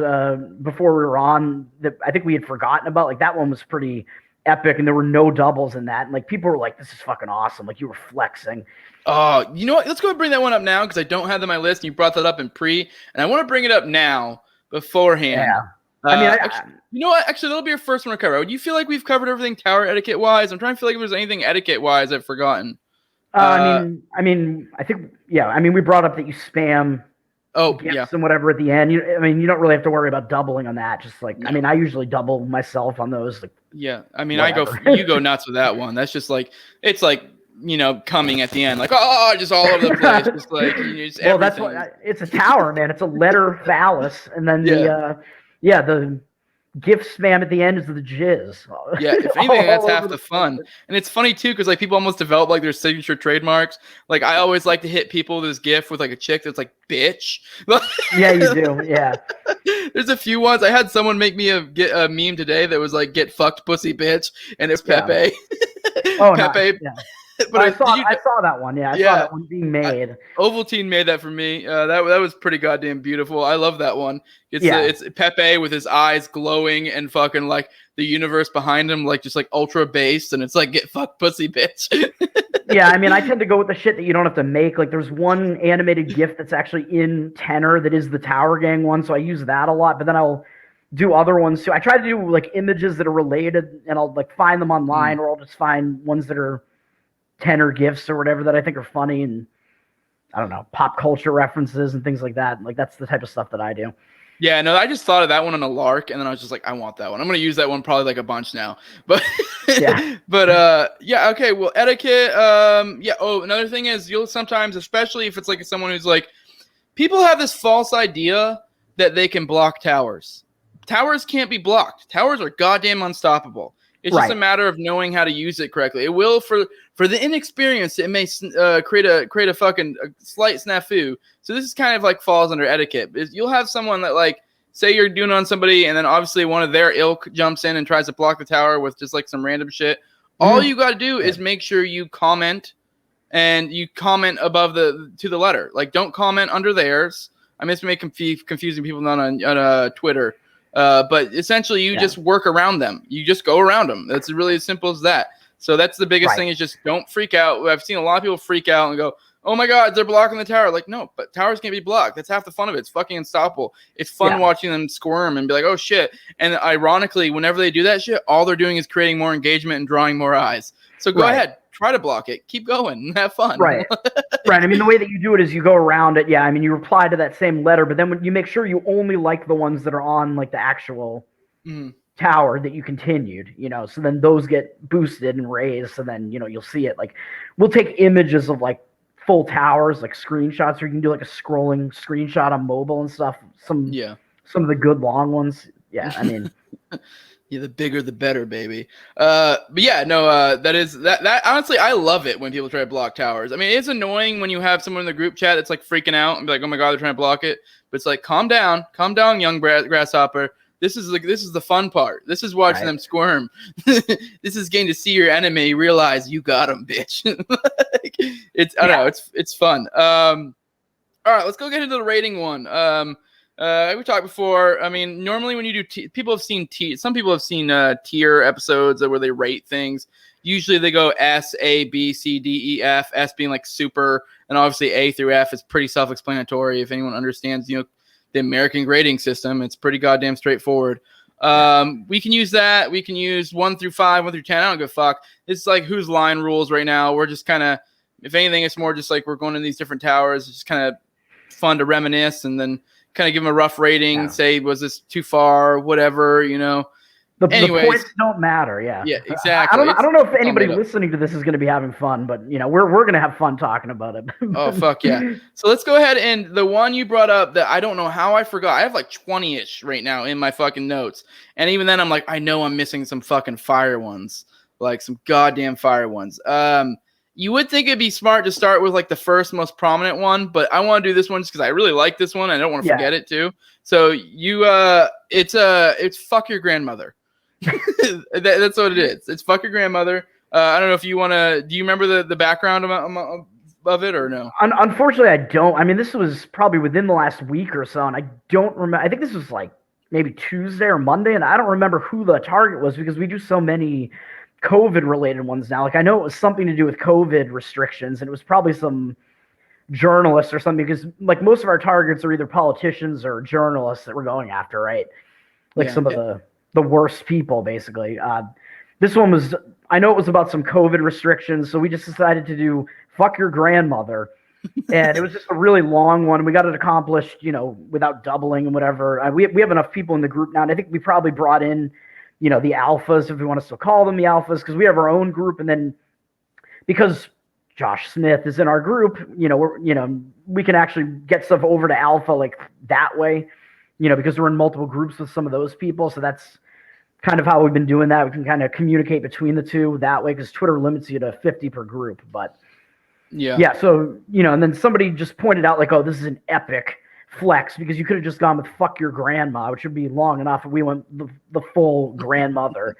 before we were on, that I think we had forgotten about, like that one was pretty epic and there were no doubles in that. And like people were like, this is fucking awesome. Like you were flexing. Oh, you know what? Let's go and bring that one up now because I don't have that on my list. You brought that up in pre, and I want to bring it up now beforehand. Yeah. Actually, you know what? Actually, that'll be your first one to cover. Do you feel like we've covered everything tower etiquette wise? I'm trying to feel like if there's anything etiquette wise I've forgotten. I think we brought up that you spam gifts and whatever at the end. You don't really have to worry about doubling on that. Just like, no. I usually double myself on those. Like, yeah. I mean, you go nuts with that one. That's just like, it's like, coming at the end, like, just all over the place. Just like, just well, that's what it's a tower, man. It's a letter phallus. And then the gift spam at the end is the jizz. Yeah, if anything, that's half the fun. And it's funny too, because like people almost develop like their signature trademarks. Like I always like to hit people with this gif with like a chick that's like bitch. Yeah, you do. Yeah. There's a few ones. I had someone make me a meme today that was like get fucked pussy bitch, and it's Pepe. Oh, Pepe. Yeah. But I saw that one. Yeah, I saw that one being made. Ovaltine made that for me. That was pretty goddamn beautiful. I love that one. It's Pepe with his eyes glowing and fucking like the universe behind him, like just like ultra based, and it's like get fucked pussy bitch. Yeah, I mean, I tend to go with the shit that you don't have to make. Like, there's one animated GIF that's actually in Tenor that is the Tower Gang one, so I use that a lot. But then I'll do other ones too. I try to do like images that are related, and I'll like find them online, or I'll just find ones that are Tenor GIFs or whatever that I think are funny, and I don't know, pop culture references and things like that. Like, that's the type of stuff that I do. Yeah, no, I just thought of that one on a lark, and then I was just like, I want that one. I'm gonna use that one probably like a bunch now. But okay. Well, etiquette. Another thing is you'll sometimes, especially if it's like someone who's like, people have this false idea that they can block towers. Towers can't be blocked. Towers are goddamn unstoppable. It's just a matter of knowing how to use it correctly. It will, for the inexperienced, it may create a fucking slight snafu. So this is kind of like falls under etiquette. You'll have someone that, like, say you're doing on somebody, and then obviously one of their ilk jumps in and tries to block the tower with just like some random shit. All you got to do is make sure you comment, and you comment above to the letter. Like, don't comment under theirs. I mean, this may confusing people on Twitter. But essentially, you just work around them. You just go around them. That's really as simple as that. So that's the biggest thing, is just don't freak out. I've seen a lot of people freak out and go, oh my God, they're blocking the tower. Like, no, but towers can't be blocked. That's half the fun of it. It's fucking unstoppable. It's fun watching them squirm and be like, oh shit. And ironically, whenever they do that shit, all they're doing is creating more engagement and drawing more eyes. So go ahead, try to block it. Keep going and have fun. Right. I mean, the way that you do it is you go around it. Yeah. I mean, you reply to that same letter, but then when you make sure you only like the ones that are on like the actual tower that you continued, so then those get boosted and raised. So then, you'll see it. Like, we'll take images of like full towers, like screenshots, or you can do like a scrolling screenshot on mobile and stuff. Some of the good long ones. Yeah. I mean, yeah, the bigger the better, baby. But yeah, no, that honestly, I love it when people try to block towers. I mean, it's annoying when you have someone in the group chat that's like freaking out and be like, oh my God, they're trying to block it. But it's like, calm down, young grasshopper. This is the fun part. This is watching them squirm. This is getting to see your enemy realize you got him, bitch. I don't know, it's fun. All right, let's go get into the rating one. We talked before. I mean, normally when you do, people have seen some people have seen tier episodes where they rate things. Usually they go S, A, B, C, D, E, F. S being like super, and obviously A through F is pretty self-explanatory. If anyone understands, the American grading system, it's pretty goddamn straightforward. We can use that. We can use 1 through 5, 1 through 10. I don't give a fuck. It's like whose line rules right now. We're just kind of, if anything, it's more just like we're going in these different towers. It's just kind of fun to reminisce and then kind of give them a rough rating. Say, was this too far? Whatever, The points don't matter. Yeah. Yeah, exactly. I don't know if anybody listening to this is going to be having fun, but we're going to have fun talking about it. Oh fuck yeah! So let's go ahead, and the one you brought up that I don't know how I forgot. I have like 20-ish right now in my fucking notes, and even then I'm like, I know I'm missing some fucking fire ones, like some goddamn fire ones. You would think it'd be smart to start with like the first most prominent one, but I want to do this one just because I really like this one. I don't want to forget it too. So it's fuck your grandmother. That's what it is. It's fuck your grandmother. I don't know if you want to. Do you remember the background of it or no? Unfortunately, I don't. I mean, this was probably within the last week or so, and I don't remember. I think this was like maybe Tuesday or Monday, and I don't remember who the target was because we do so many COVID-related ones now. Like, I know it was something to do with COVID restrictions, and it was probably some journalists or something because like most of our targets are either politicians or journalists that we're going after, right? Like some of the worst people, basically. This one was, I know it was about some COVID restrictions, so we just decided to do fuck your grandmother. And it was just a really long one. We got it accomplished, without doubling and whatever. We have enough people in the group now, and I think we probably brought in, the alphas, if we want to still call them the alphas, because we have our own group. And then because Josh Smith is in our group, we can actually get stuff over to alpha like that way, because we're in multiple groups with some of those people. So that's kind of how we've been doing that. We can kind of communicate between the two that way because Twitter limits you to 50 per group. But yeah. So, and then somebody just pointed out like, oh, this is an epic flex because you could have just gone with fuck your grandma, which would be long enough. And we went the full grandmother.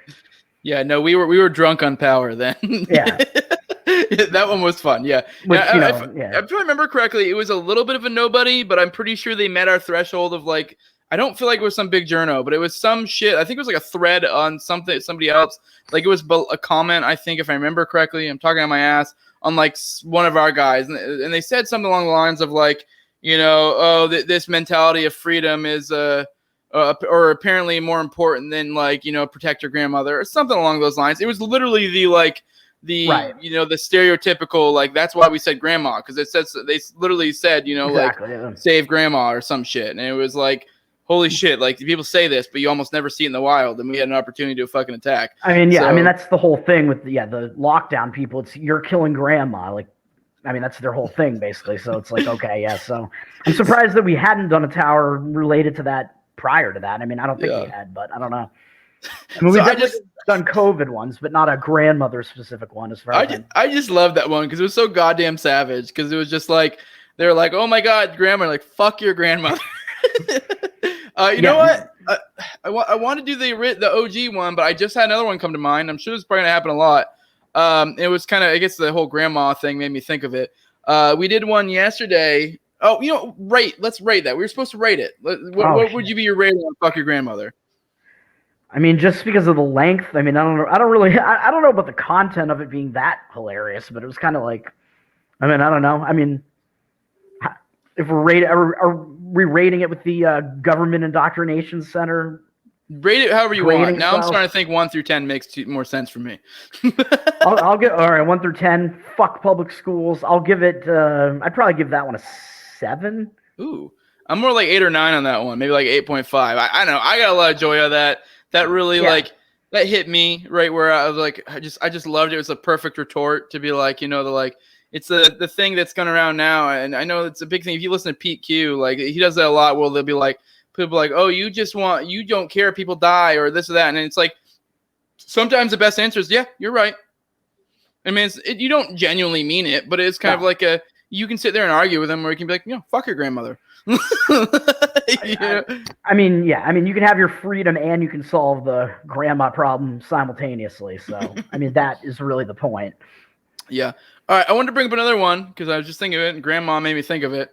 Yeah, no, we were drunk on power then. Yeah. That one was fun. Yeah. If I remember correctly, it was a little bit of a nobody, but I'm pretty sure they met our threshold of like, I don't feel like it was some big journo, but it was some shit. I think it was like a thread on somebody else. Like it was a comment, I think, if I remember correctly. I'm talking on my ass on like one of our guys. And they said something along the lines of like, this mentality of freedom is or apparently more important than like, protect your grandmother or something along those lines. It was literally the stereotypical, like, that's why we said grandma. Cause it says, they literally said, save grandma or some shit. And it was like, holy shit. Like people say this, but you almost never see it in the wild. And we had an opportunity to fucking attack. I mean, that's the whole thing with the lockdown people. It's you're killing grandma. Like I mean, that's their whole thing, basically. So it's like, okay, yeah. So I'm surprised that we hadn't done a tower related to that prior to that. I mean, I don't think we had, but I don't know. I mean, So we've definitely done COVID ones, but not a grandmother specific one. As far as I just love that one because it was so goddamn savage. Because it was just like they're like, "Oh my god, grandma!" Like, "Fuck your grandmother." You know what? I want to do the OG one, but I just had another one come to mind. I'm sure it's probably gonna happen a lot. It was kind of, I guess the whole grandma thing made me think of it. We did one yesterday. Oh, let's rate that. We were supposed to rate it. What would you be your rating on "Fuck Your Grandmother"? I mean, just because of the length. I mean, I don't know. I don't know about the content of it being that hilarious, but it was kind of like, I mean, I don't know. I mean, if are we rating it with the Government Indoctrination Center? Rate it however you want. Now I'm starting to think 1 through 10 makes more sense for me. I'll get all right. 1 through 10. Fuck public schools. I'll give it. I'd probably give that one a 7. Ooh, I'm more like 8 or 9 on that one. Maybe like 8.5. I know. I got a lot of joy out of that. That really that hit me right where I was like, I just loved it. It was a perfect retort to be like, it's the thing that's going around now. And I know it's a big thing. If you listen to Pete Q, like he does that a lot. Where they'll be like, people like, oh, you don't care people die or this or that. And it's like, sometimes the best answer is, yeah, you're right. I mean, you don't genuinely mean it, but it's kind of like you can sit there and argue with them, or you can be like, fuck your grandmother. I mean, you can have your freedom and you can solve the grandma problem simultaneously. So, I mean, that is really the point. Yeah. All right. I wanted to bring up another one because I was just thinking of it, and Grandma made me think of it.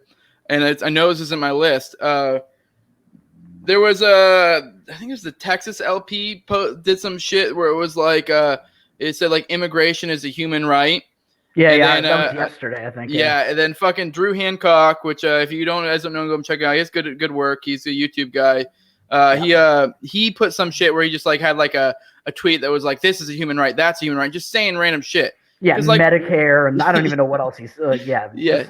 And I know this isn't my list. There was I think it was the Texas LP did some shit where it was like, it said like immigration is a human right. That was yesterday, I think. Yeah, and then fucking Drew Hancock, which if you guys don't know, go check it out. He has good work. He's a YouTube guy. He put some shit where he just like had like a tweet that was like, "This is a human right. That's a human right." Just saying random shit. Yeah, like, Medicare, and I don't even know what else he's.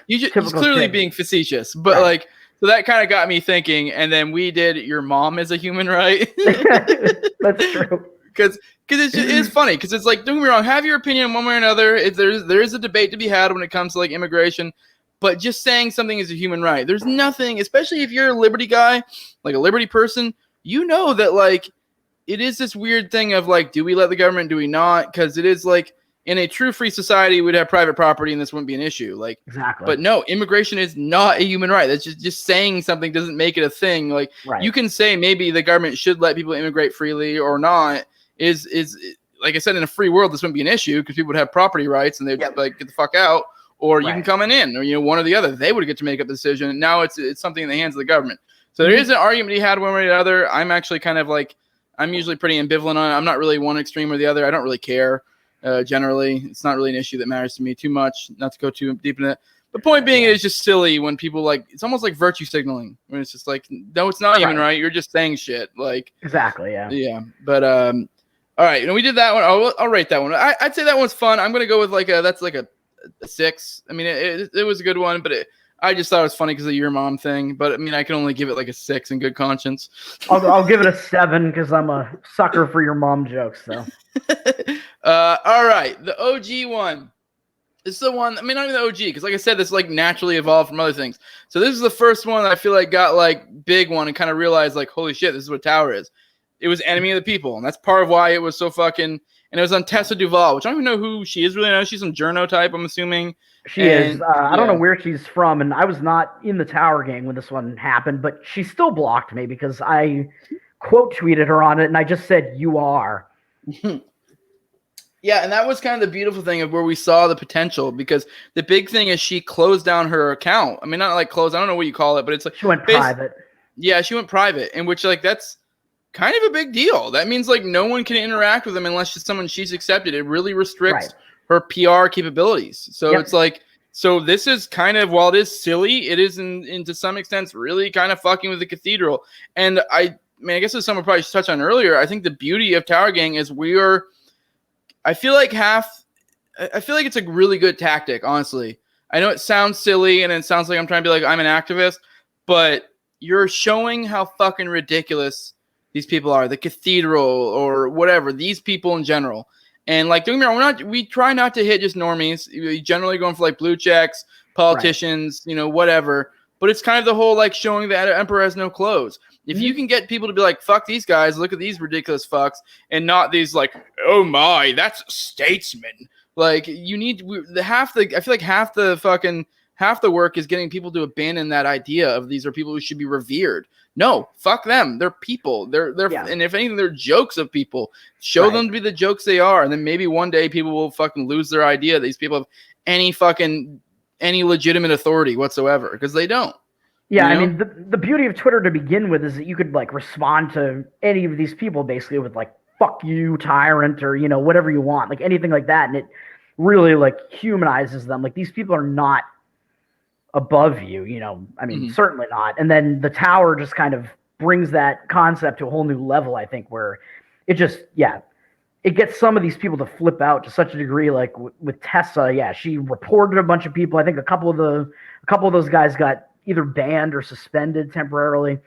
He's clearly being facetious, but like, so that kind of got me thinking. And then we did "Your mom is a human right." That's true. Because it's funny because it's like, don't get me wrong, have your opinion one way or another. There is a debate to be had when it comes to like immigration, but just saying something is a human right. There's nothing, especially if you're a liberty guy, like a liberty person, that like it is this weird thing of like, do we let the government, do we not? Because it is like in a true free society, we'd have private property and this wouldn't be an issue. Like exactly. But no, immigration is not a human right. That's just saying something doesn't make it a thing. Like you can say maybe the government should let people immigrate freely or not. Is like I said, in a free world, this wouldn't be an issue because people would have property rights and they'd like get the fuck out, or you can come in, or one or the other. They would get to make up the decision. And now it's something in the hands of the government. So there is an argument he had one way or the other. I'm actually kind of like, I'm usually pretty ambivalent on it. I'm not really one extreme or the other. I don't really care. Generally, it's not really an issue that matters to me too much. Not to go too deep in it. The point being, it is just silly when people like, it's almost like virtue signaling. When it's just like, no, it's not human right. You're just saying shit. Like exactly, yeah. Yeah, but all right, we did that one. I'll rate that one. I'd say that one's fun. I'm gonna go with like that's like a 6. I mean, it was a good one, but I just thought it was funny because of your mom thing. But I mean, I can only give it like a 6 in good conscience. I'll give it a 7 because I'm a sucker for your mom jokes. So. All right, the OG one. This is the one. I mean, not even the OG because, like I said, this like naturally evolved from other things. So this is the first one that I feel like got like big one and kind of realized like, holy shit, this is what a tower is. It was Enemy of the People, and that's part of why it was so fucking. And it was on Tessa Duvall, which I don't even know who she is really. I know she's some journo type, I'm assuming. She is. I don't know where she's from, and I was not in the tower gang when this one happened, but she still blocked me because I quote tweeted her on it, and I just said, "You are." Yeah, and that was kind of the beautiful thing of where we saw the potential, because the big thing is she closed down her account. I mean, not like closed. I don't know what you call it, but it's like she went private. Yeah, she went private, in which like that's kind of a big deal. That means like no one can interact with them unless it's someone she's accepted. It really restricts her PR capabilities. So it's like, so this is kind of, while it is silly, it is in to some extent really kind of fucking with the cathedral. And I guess as someone probably touched on earlier, I think the beauty of Tower Gang is I feel like it's a really good tactic, honestly. I know it sounds silly and it sounds like I'm trying to be like, I'm an activist, but you're showing how fucking ridiculous these people are, the cathedral or whatever, these people in general. And like, don't get me wrong, we try not to hit just normies. We generally going for like blue checks, politicians, you know, whatever. But it's kind of the whole like showing that emperor has no clothes. If you can get people to be like, fuck these guys, look at these ridiculous fucks, and not these like, oh my, that's statesman. Like you need I feel like half the work is getting people to abandon that idea of these are people who should be revered. No, fuck them. They're people. They're and if anything, they're jokes of people. Show them to be the jokes they are, and then maybe one day people will fucking lose their idea that these people have any legitimate authority whatsoever, because they don't. Yeah, you know? I mean, the beauty of Twitter to begin with is that you could like respond to any of these people basically with like "fuck you, tyrant" or you know whatever you want, like anything like that, and it really like humanizes them. Like these people are not above you, you know. I mean, certainly not. And then the tower just kind of brings that concept to a whole new level. I think where it just it gets some of these people to flip out to such a degree. Like with Tessa, she reported a bunch of people. I think a couple of those guys got either banned or suspended temporarily.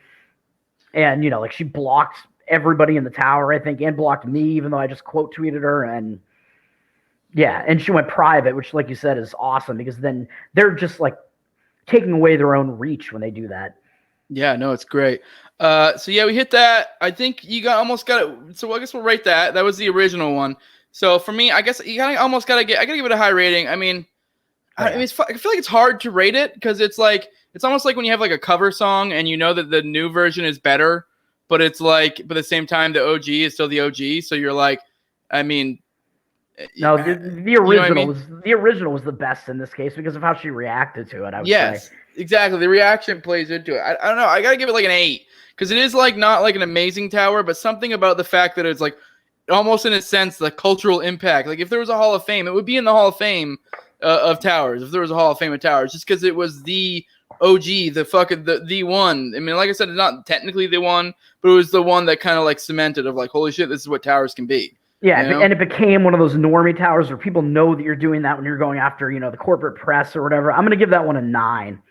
And, you know, like she blocked everybody in the tower, I think, and blocked me, even though I just quote tweeted her. And and she went private, which like you said is awesome because then they're just like taking away their own reach when they do that. Yeah, no, it's great. So we hit that. I think you almost got it. So I guess we'll rate that. That was the original one. So for me, I guess you almost gotta I gotta give it a high rating. I mean, I feel like it's hard to rate it because it's like, it's almost like when you have like a cover song and you know that the new version is better, but it's like, but at the same time, the OG is still the OG. So you're like, I mean, no, the original the original was the best in this case because of how she reacted to it. I would say. Exactly. The reaction plays into it. I don't know. I gotta give it like an 8 because it is like not like an amazing tower, but something about the fact that it's like almost in a sense the cultural impact. Like if there was a Hall of Fame, it would be in the Hall of Fame of towers. If there was a Hall of Fame of towers, just because it was the OG, the one. I mean, like I said, it's not technically the one, but it was the one that kind of like cemented of like, holy shit, this is what towers can be. Yeah, you know? And it became one of those normie towers where people know that you're doing that when you're going after, you know, the corporate press or whatever. I'm gonna give that one a 9.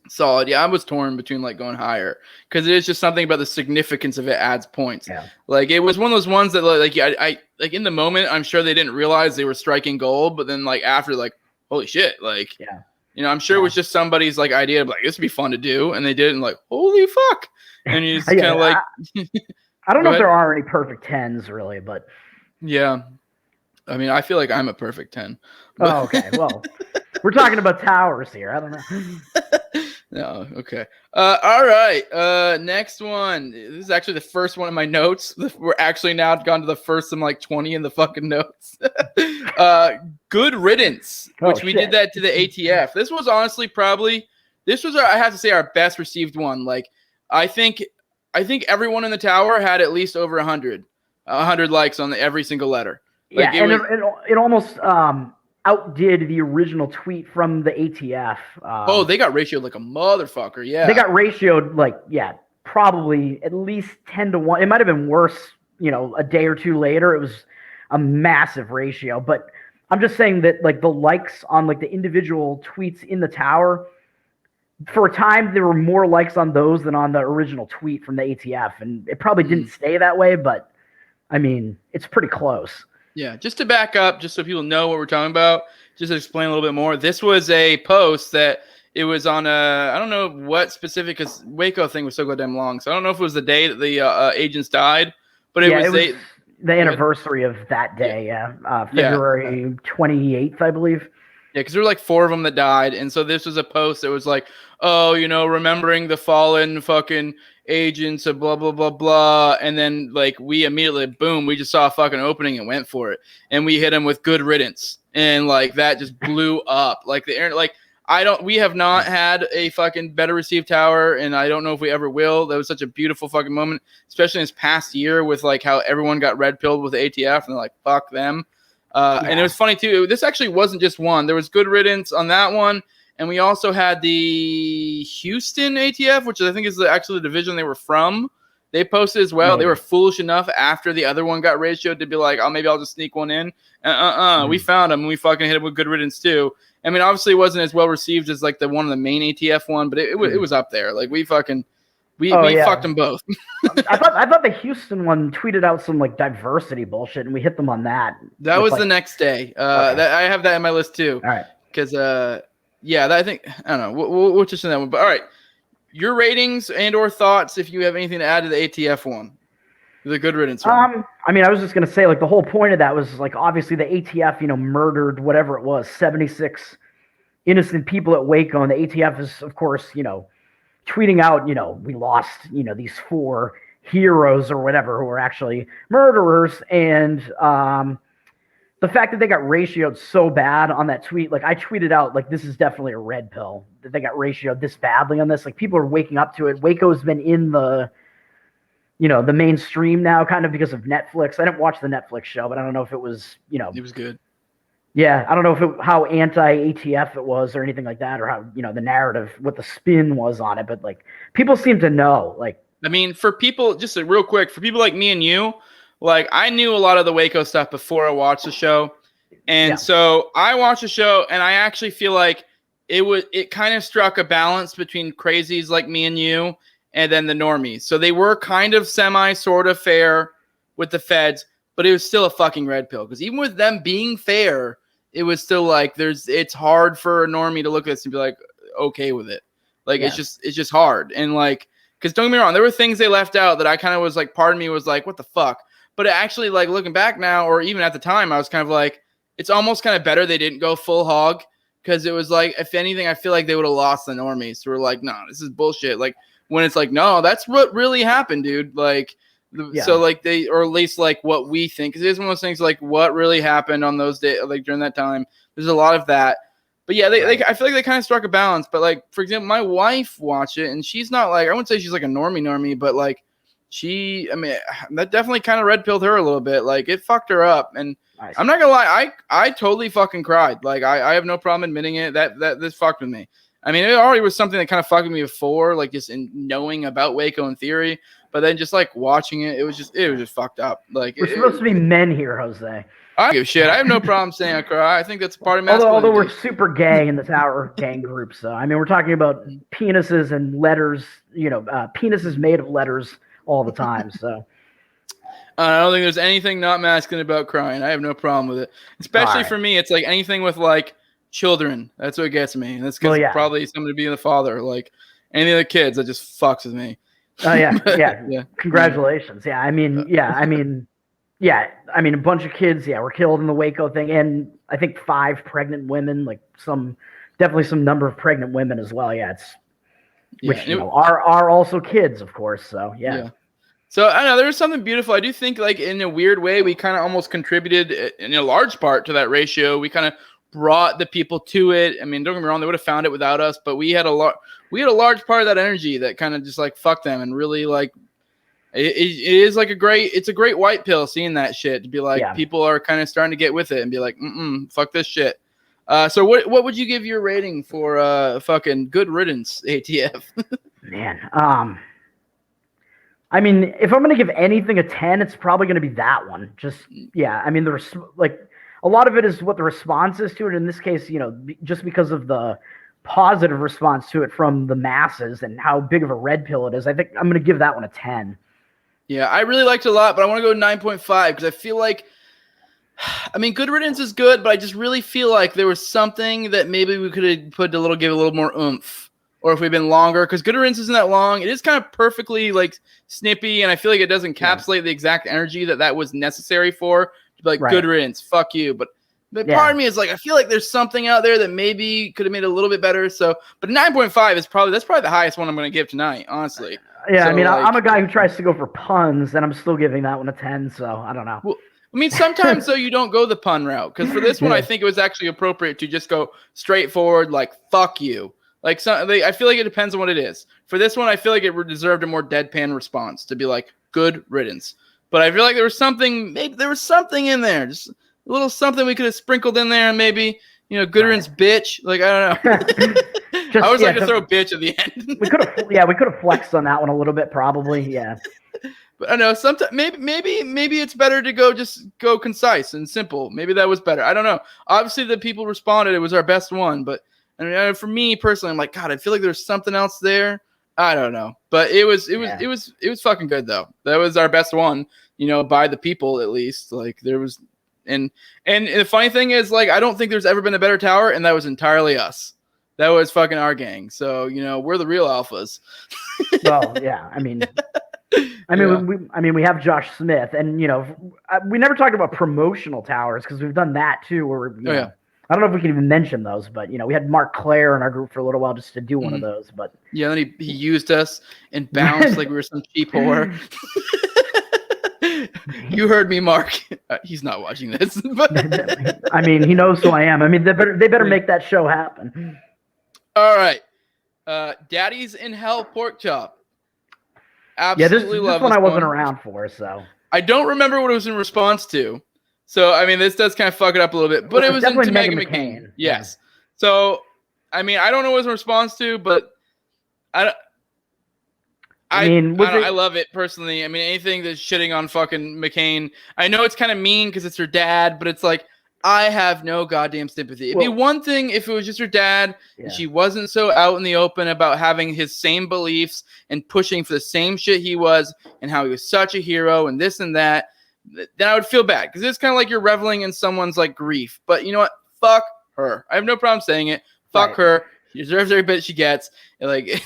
Solid. Yeah, I was torn between like going higher because it is just something about the significance of it adds points. Yeah. Like it was one of those ones that like I like in the moment I'm sure they didn't realize they were striking gold, but then like after like holy shit, like you know, I'm sure it was just somebody's like idea of like this would be fun to do, and they did it and like holy fuck, and you just kind of like I don't know if there are any perfect 10s really, but yeah, I mean I feel like I'm a perfect 10. Oh, okay. Well, we're talking about towers here. I don't know. No, okay. All right. Next one. This is actually the first one in my notes. We're actually now gone to the first of like 20 in the fucking notes. Good riddance, which we did that to the ATF. This was honestly I have to say our best received one. Like I think everyone in the tower had at least over 100 likes on every single letter. Like, it almost outdid the original tweet from the ATF. They got ratioed like a motherfucker. Yeah, they got ratioed like probably at least 10 to 1. It might have been worse, you know, a day or two later. It was a massive ratio. But I'm just saying that like the likes on like the individual tweets in the tower, for a time there were more likes on those than on the original tweet from the ATF, and it probably didn't stay that way. But I mean, it's pretty close. Yeah, just to back up, just so people know what we're talking about, just to explain a little bit more. This was a post that it was on I don't know what specific, because Waco thing was so goddamn long. So I don't know if it was the day that the agents died, but it was the anniversary of that day. February 28th, I believe. Yeah, because there were like 4 of them that died. And so this was a post that was like, oh, you know, remembering the fallen fucking agents of blah, blah, blah, blah. And then like we immediately, boom, we just saw a fucking opening and went for it. And we hit him with good riddance. And like that just blew up. Like we have not had a fucking better received tower. And I don't know if we ever will. That was such a beautiful fucking moment, especially in this past year with like how everyone got red pilled with the ATF and they're like, fuck them. And it was funny too. This actually wasn't just one. There was good riddance on that one, and we also had the Houston ATF, which I think is actually the division they were from. They posted as well. They were foolish enough after the other one got ratioed to be like, oh, maybe I'll just sneak one in. We found them, and we fucking hit it with good riddance too. I mean, obviously, it wasn't as well received as like the one of the main ATF one, but it was up there. Like we We fucked them both. I thought the Houston one tweeted out some like diversity bullshit, and we hit them on that. That was the next day. Okay. I have that in my list too. All right. Because I think I don't know. We'll just in that one. But all right, your ratings and or thoughts if you have anything to add to the ATF one, the good riddance one. I mean, I was just gonna say like the whole point of that was like obviously the ATF murdered whatever it was 76 innocent people at Waco, and the ATF is of course tweeting out we lost these 4 heroes or whatever who were actually murderers, and the fact that they got ratioed so bad on that tweet, like I tweeted out like this is definitely a red pill that they got ratioed this badly on this. Like people are waking up to it. Waco's been in the the mainstream now kind of because of Netflix. I didn't watch the Netflix show, but I don't know if it was it was good. Yeah, I don't know how anti-ATF it was or anything like that, or how the narrative, what the spin was on it, but like people seem to know. Like, I mean, for people, just real quick, for people like me and you, like I knew a lot of the Waco stuff before I watched the show, and so I watched the show, and I actually feel like it kind of struck a balance between crazies like me and you, and then the normies. So they were kind of sort of fair with the feds, but it was still a fucking red pill because even with them being fair, it was still like it's hard for a normie to look at this and be like okay with it. Like it's just hard. And like, because don't get me wrong, there were things they left out that I kind of was like, part of me was like, what the fuck? But it actually, like looking back now, or even at the time, I was kind of like, it's almost kind of better they didn't go full hog, because it was like, if anything, I feel like they would have lost the normies who were like, no, this is bullshit. Like when it's like, no, that's what really happened, dude. Like. So like they, or at least like what we think, because it's one of those things like what really happened on those days, like during that time. There's a lot of that, but yeah, they I feel like they kind of struck a balance. But like for example, my wife watched it, and she's not like, I wouldn't say she's like a normie, but like I mean that definitely kind of red pilled her a little bit. Like it fucked her up, and nice. I'm not gonna lie, I totally fucking cried. Like I have no problem admitting it. That this fucked with me. I mean, it already was something that kind of fucked with me before, like just in knowing about Waco in theory. But then just like watching it, it was just fucked up. Like we're supposed to be men here, Jose. I don't give a shit. I have no problem saying I cry. I think that's part of masculinity. Although we're super gay in the Tower gang group, so I mean we're talking about penises and letters. Penises made of letters all the time. So I don't think there's anything not masculine about crying. I have no problem with it. Especially for me, it's like anything with like children. That's what gets me. And that's because probably somebody being the father. Like any of the kids, that just fucks with me. Oh yeah. Congratulations. Yeah, I mean, a bunch of kids, were killed in the Waco thing, and I think 5 pregnant women, like definitely some number of pregnant women as well. Yeah, which are also kids, of course. So yeah. So I don't know, there was something beautiful. I do think, like in a weird way, we kind of almost contributed in a large part to that ratio. We kind of brought the people to it. I mean, don't get me wrong, they would have found it without us, but we had a large part of that energy that kind of just like fuck them, and really like it is like it's a great white pill seeing that shit, to be like people are kind of starting to get with it and be like, fuck this shit. So what would you give your rating for fucking good riddance ATF? Man, I mean, if I'm gonna give anything a 10, it's probably gonna be that one. I mean, there's like a lot of it is what the response is to it. In this case, just because of the positive response to it from the masses and how big of a red pill it is, I think I'm going to give that one a 10. Yeah, I really liked it a lot, but I want to go 9.5 because I feel like, I mean, good riddance is good, but I just really feel like there was something that maybe we could have give a little more oomph, or if we'd been longer, because good riddance isn't that long. It is kind of perfectly like snippy, and I feel like it does encapsulate the exact energy that was necessary for. Like good riddance, fuck you. But part of me is like, I feel like there's something out there that maybe could have made it a little bit better. So, but 9.5 is probably the highest one I'm going to give tonight, honestly. Yeah, so, I mean, like, I'm a guy who tries to go for puns, and I'm still giving that one a 10. So I don't know. Well, I mean, sometimes though you don't go the pun route, because for this one, I think it was actually appropriate to just go straightforward, like fuck you. Like I feel like it depends on what it is. For this one, I feel like it deserved a more deadpan response to be like good riddance. But I feel like there was something in there, just a little something we could have sprinkled in there, and maybe, good riddance, bitch. Like, I don't know. I always like to throw bitch at the end. we could have flexed on that one a little bit, probably. Yeah. But I know sometimes maybe it's better to go concise and simple. Maybe that was better. I don't know. Obviously, the people responded. It was our best one, but for me personally, I'm like, God, I feel like there's something else there. I don't know, but it was fucking good though. That was our best one, by the people at least. Like there was, and the funny thing is, like, I don't think there's ever been a better tower, and that was entirely us. That was fucking our gang. So we're the real alphas. Well, yeah, I mean, we have Josh Smith, and we never talked about promotional towers because we've done that too. Where I don't know if we can even mention those, but we had Mark Clare in our group for a little while just to do one of those. But yeah, then he used us and bounced like we were some cheap whore. You heard me, Mark. He's not watching this, but I mean, he knows who I am. I mean, they better make that show happen. All right, Daddy's in Hell pork chop. Absolutely this one I wasn't around for, so I don't remember what it was in response to. So I mean, this does kind of fuck it up a little bit, but it was into Meghan McCain. Yes. Yeah. So I mean, I don't know what it was in response to, but I love it personally. I mean, anything that's shitting on fucking McCain. I know it's kind of mean because it's her dad, but it's like, I have no goddamn sympathy. It'd be one thing if it was just her dad and she wasn't so out in the open about having his same beliefs and pushing for the same shit he was and how he was such a hero and this and that. Then I would feel bad because it's kind of like you're reveling in someone's like grief. But you know what? Fuck her. I have no problem saying it. Fuck her. She deserves every bit she gets. Like,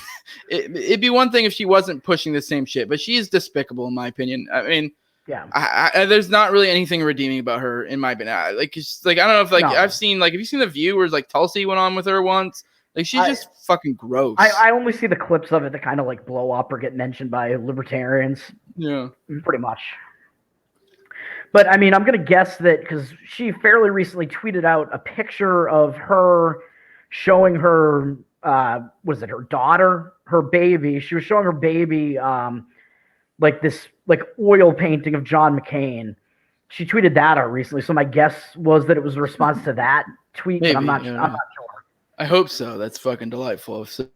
it'd be one thing if she wasn't pushing the same shit, but she is despicable in my opinion. I mean, there's not really anything redeeming about her in my opinion. I don't know if I've seen have you seen The View where like Tulsi went on with her once? Like she's just fucking gross. I only see the clips of it that kind of like blow up or get mentioned by libertarians. Yeah, pretty much. But I mean, I'm gonna guess that because she fairly recently tweeted out a picture of her showing her her daughter, her baby. She was showing her baby like this like oil painting of John McCain. She tweeted that out recently. So my guess was that it was a response to that tweet. Maybe, but I'm not sure. I hope so. That's fucking delightful. So-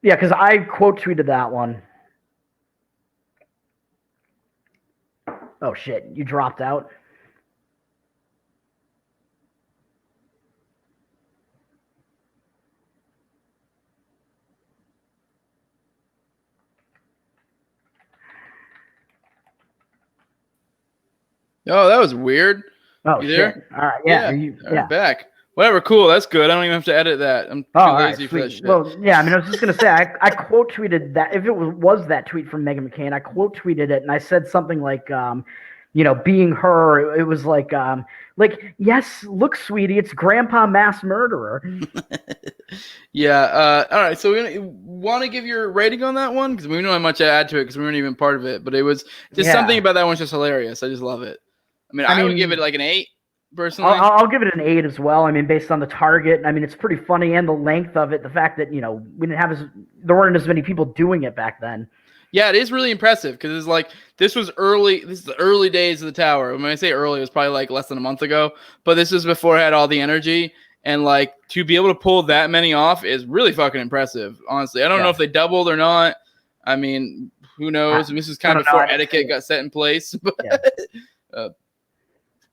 yeah, because I quote tweeted that one. Oh shit, you dropped out. Oh, that was weird. Oh, you there? Shit. All right, yeah. I'm back. Whatever, cool. That's good. I don't even have to edit that. I'm too lazy for that shit. Well, yeah, I mean, I was just going to say, I quote tweeted that. If it was that tweet from Meghan McCain, I quote tweeted it, and I said something like, being her, it was like, yes, look, sweetie, it's Grandpa Mass Murderer. Yeah. All right. So we want to give your rating on that one because we don't have much to add to it because we weren't even part of it. But it was just something about that one's just hilarious. I just love it. I mean, I would give it like an 8 personally. I'll give it an 8 as well. I mean, based on the target. I mean, it's pretty funny and the length of it. The fact that we didn't have there weren't as many people doing it back then. Yeah, it is really impressive because it's like this was early. This is the early days of the tower. When I say early, it was probably like less than a month ago. But this is before it had all the energy, and like to be able to pull that many off is really fucking impressive. Honestly, I don't know if they doubled or not. I mean, who knows? And this is kind of before etiquette got set in place. But,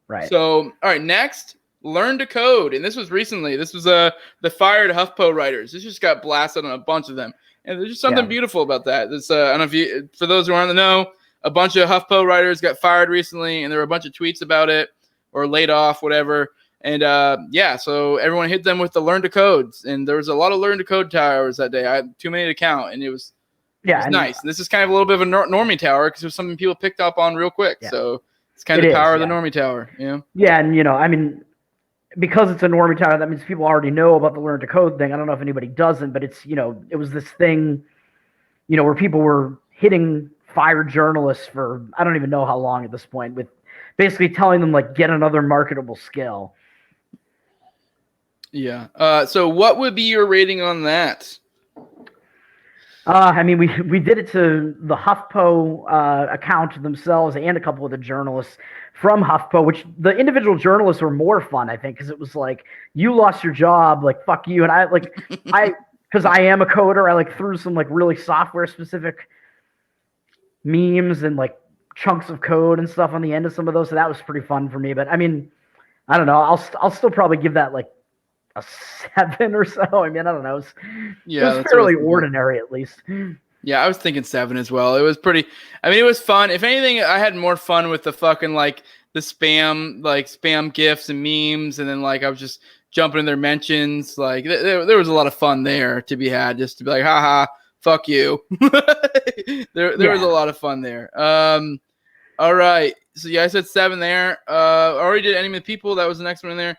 right. So, all right, next, learn to code, and this was recently. This was the fired HuffPo writers. This just got blasted on a bunch of them. And there's just something beautiful about that. This, I don't know if you, for those who aren't in the know, a bunch of HuffPo writers got fired recently, and there were a bunch of tweets about it or laid off, whatever. And so everyone hit them with the learn to codes, and there was a lot of learn to code towers that day. I had too many to count, and it was nice. And this is kind of a little bit of a normie tower because it was something people picked up on real quick. Yeah. So it's kind of the power of the normie tower. Yeah, and I mean, because it's a normie tower, that means people already know about the learn to code thing. I don't know if anybody doesn't, but it's, it was this thing, where people were hitting fired journalists for, I don't even know how long at this point, with basically telling them, like, get another marketable skill. Yeah. So what would be your rating on that? I mean, we did it to the HuffPo account themselves and a couple of the journalists from HuffPo, which the individual journalists were more fun, I think, because it was like, you lost your job, like, fuck you. And because I am a coder, I like threw some like really software specific memes and like chunks of code and stuff on the end of some of those. So that was pretty fun for me. But I mean, I don't know. I'll still probably give that like a 7 or so. I mean, I don't know. It was that's fairly ordinary, at least. Yeah, I was thinking 7 as well. It was pretty. I mean, it was fun. If anything, I had more fun with the fucking like the spam gifs and memes, and then like I was just jumping in their mentions. Like there was a lot of fun there to be had, just to be like, haha, fuck you. there was a lot of fun there. All right. So yeah, I said 7 there. Already did Enemy of the People. That was the next one in there.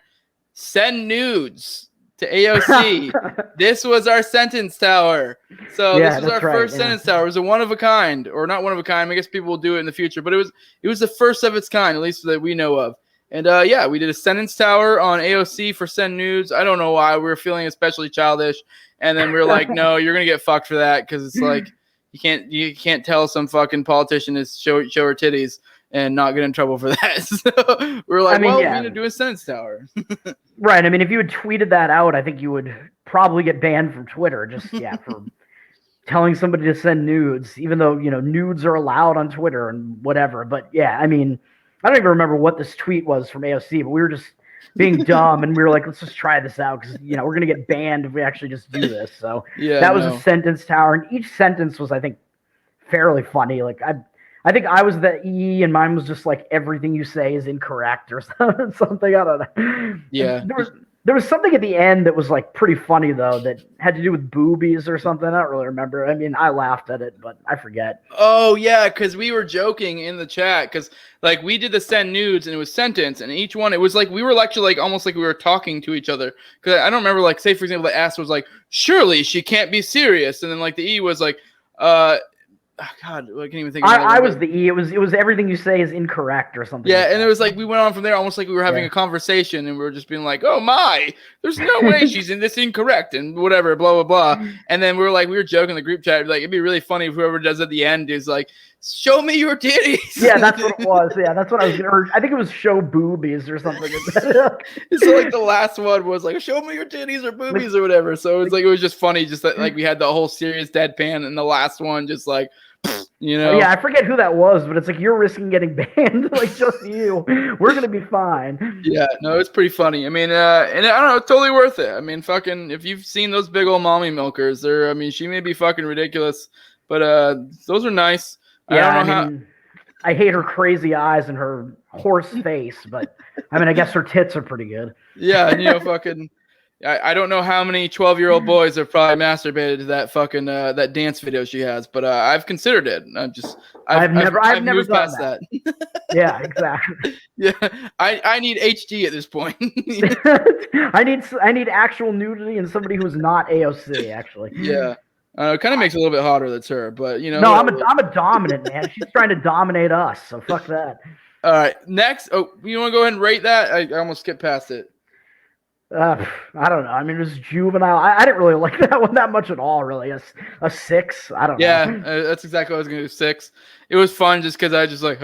Send nudes to AOC. This was our sentence tower. So this was our first sentence tower. It was a one of a kind, or not one of a kind. I guess people will do it in the future, but it was the first of its kind, at least that we know of. And yeah, we did a sentence tower on AOC for send nudes. I don't know why we were feeling especially childish, and then we were like, no, you're gonna get fucked for that, because it's like you can't tell some fucking politician to show her titties and not get in trouble for that. So we're like, we need to do a sentence tower. Right. I mean, if you had tweeted that out, I think you would probably get banned from Twitter. Just for telling somebody to send nudes, even though nudes are allowed on Twitter and whatever. But yeah, I mean, I don't even remember what this tweet was from AOC, but we were just being dumb, and we were like, let's just try this out, because we're gonna get banned if we actually just do this. So that was a sentence tower, and each sentence was, I think, fairly funny. Like I think I was the E, and mine was just like everything you say is incorrect or something. I don't know. Yeah. There was something at the end that was like pretty funny though, that had to do with boobies or something. I don't really remember. I mean, I laughed at it, but I forget. Oh yeah, because we were joking in the chat, because like we did the send nudes and it was sentence, and each one it was like we were actually like almost like we were talking to each other. Because I don't remember, like, say for example, the S was like, surely she can't be serious, and then like the E was like, God, I can't even think of it. I was the E. It was everything you say is incorrect or something. Yeah, and it was like we went on from there almost like we were having a conversation, and we were just being like, oh my, there's no way she's in this incorrect and whatever, blah, blah, blah. And then we were joking in the group chat, like, it'd be really funny if whoever does at the end is like, show me your titties. Yeah, that's what it was. Yeah, that's what I was going to urge. I think it was show boobies or something. So like the last one was like, show me your titties or boobies or whatever. So it was just funny, just that like we had the whole serious deadpan, and the last one just like, Yeah, I forget who that was, but it's like you're risking getting banned, like just you. We're gonna be fine. Yeah, no, it's pretty funny. I mean, and I don't know, it's totally worth it. I mean, fucking, if you've seen those big old mommy milkers, she may be fucking ridiculous, but those are nice. Yeah, I hate her crazy eyes and her horse face, but I mean, I guess her tits are pretty good. Yeah, and fucking. I don't know how many 12-year-old boys have probably masturbated to that fucking that dance video she has, but I've considered it. I've never moved past that. Yeah, exactly. Yeah, I need HD at this point. I need actual nudity and somebody who's not AOC, actually. Yeah, it kind of makes it a little bit hotter that's her, but No, I'm a dominant man. She's trying to dominate us, so fuck that. All right, next. Oh, you want to go ahead and rate that? I almost skipped past it. I don't know. I mean, it was juvenile. I didn't really like that one that much at all, really. A 6. I don't know. Yeah, that's exactly what I was going to do, 6. It was fun just because I just like,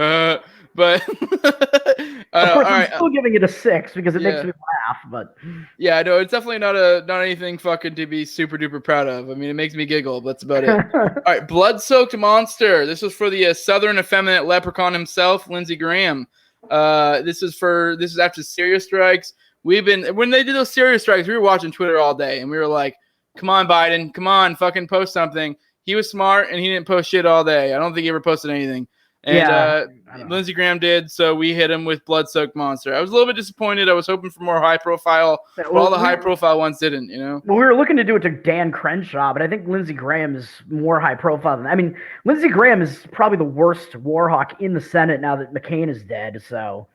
but of course, I'm still giving it a 6 because it makes me laugh. But yeah, no, it's definitely not anything fucking to be super duper proud of. I mean, it makes me giggle. But that's about it. All right, Blood-Soaked Monster. This was for the Southern effeminate leprechaun himself, Lindsey Graham. This is after Syria strikes. When they did those Syria strikes, we were watching Twitter all day, and we were like, come on, Biden, come on, fucking post something. He was smart, and he didn't post shit all day. I don't think he ever posted anything. And Lindsey Graham did, so we hit him with Blood-Soaked Monster. I was a little bit disappointed. I was hoping for more high profile, but all the high profile ones didn't, Well, we were looking to do it to Dan Crenshaw, but I think Lindsey Graham is more high profile than that. I mean, Lindsey Graham is probably the worst war hawk in the Senate now that McCain is dead, so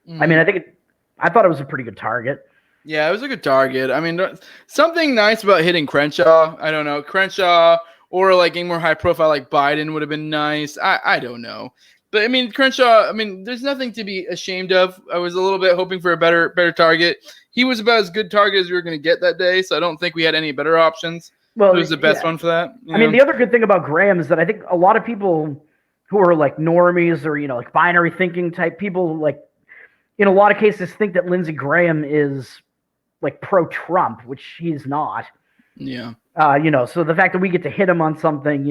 I mean, I thought it was a pretty good target. Yeah, it was a good target. I mean, something nice about hitting Crenshaw. I don't know. Crenshaw or like getting more high profile like Biden would have been nice. I don't know. But I mean, Crenshaw, there's nothing to be ashamed of. I was a little bit hoping for a better target. He was about as good target as we were going to get that day, so I don't think we had any better options. Well, he was the best one for that. I mean, the other good thing about Graham is that I think a lot of people who are like normies or, like binary thinking type people, like, in a lot of cases think that Lindsey Graham is like pro-Trump, which he's not. Yeah. So the fact that we get to hit him on something,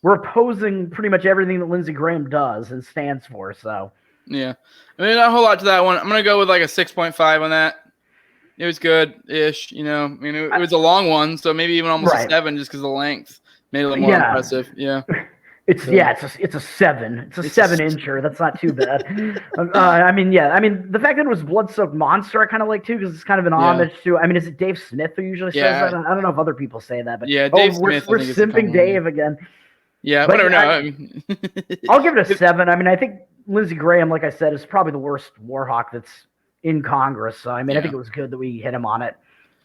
we're opposing pretty much everything that Lindsey Graham does and stands for. So yeah, not a whole lot to that one. I'm gonna go with like a 6.5 on that. It was good-ish, you know. I mean, it was a long one, so maybe even almost a 7 just because of the length made it a little more impressive. Yeah. It's a 7. It's a 7-incher. That's not too bad. I mean, the fact that it was Blood-Soaked Monster, I kind of like too, because it's kind of an homage to. I mean, is it Dave Smith who usually says that? I don't know if other people say that, but Dave Smith. We're simping Dave again. Yeah, but whatever. I'll give it a 7. I mean, I think Lindsey Graham, like I said, is probably the worst Warhawk that's in Congress. So I mean, I think it was good that we hit him on it.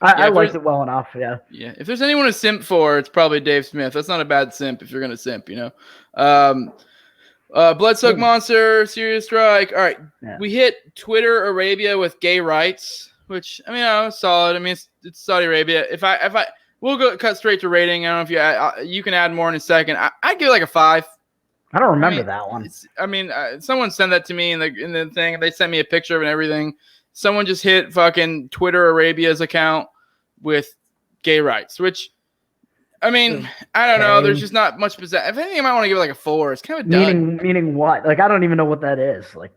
I liked it well enough. Yeah. Yeah. If there's anyone to simp for, it's probably Dave Smith. That's not a bad simp if you're gonna simp, you know. Blood-Soaked Monster, Serious Strike. All right, we hit Twitter Arabia with gay rights, which I mean, solid. I mean, it's Saudi Arabia. We'll cut straight to rating. I don't know if you can add more in a second. I'd give it like a 5. I don't remember that one. Someone sent that to me in the thing. They sent me a picture of it and everything. Someone just hit fucking Twitter Arabia's account with gay rights, which, I mean, I don't know. There's just not much possession. If anything, I might want to give it like a 4. It's kind of meaning what? Like, I don't even know what that is. Like,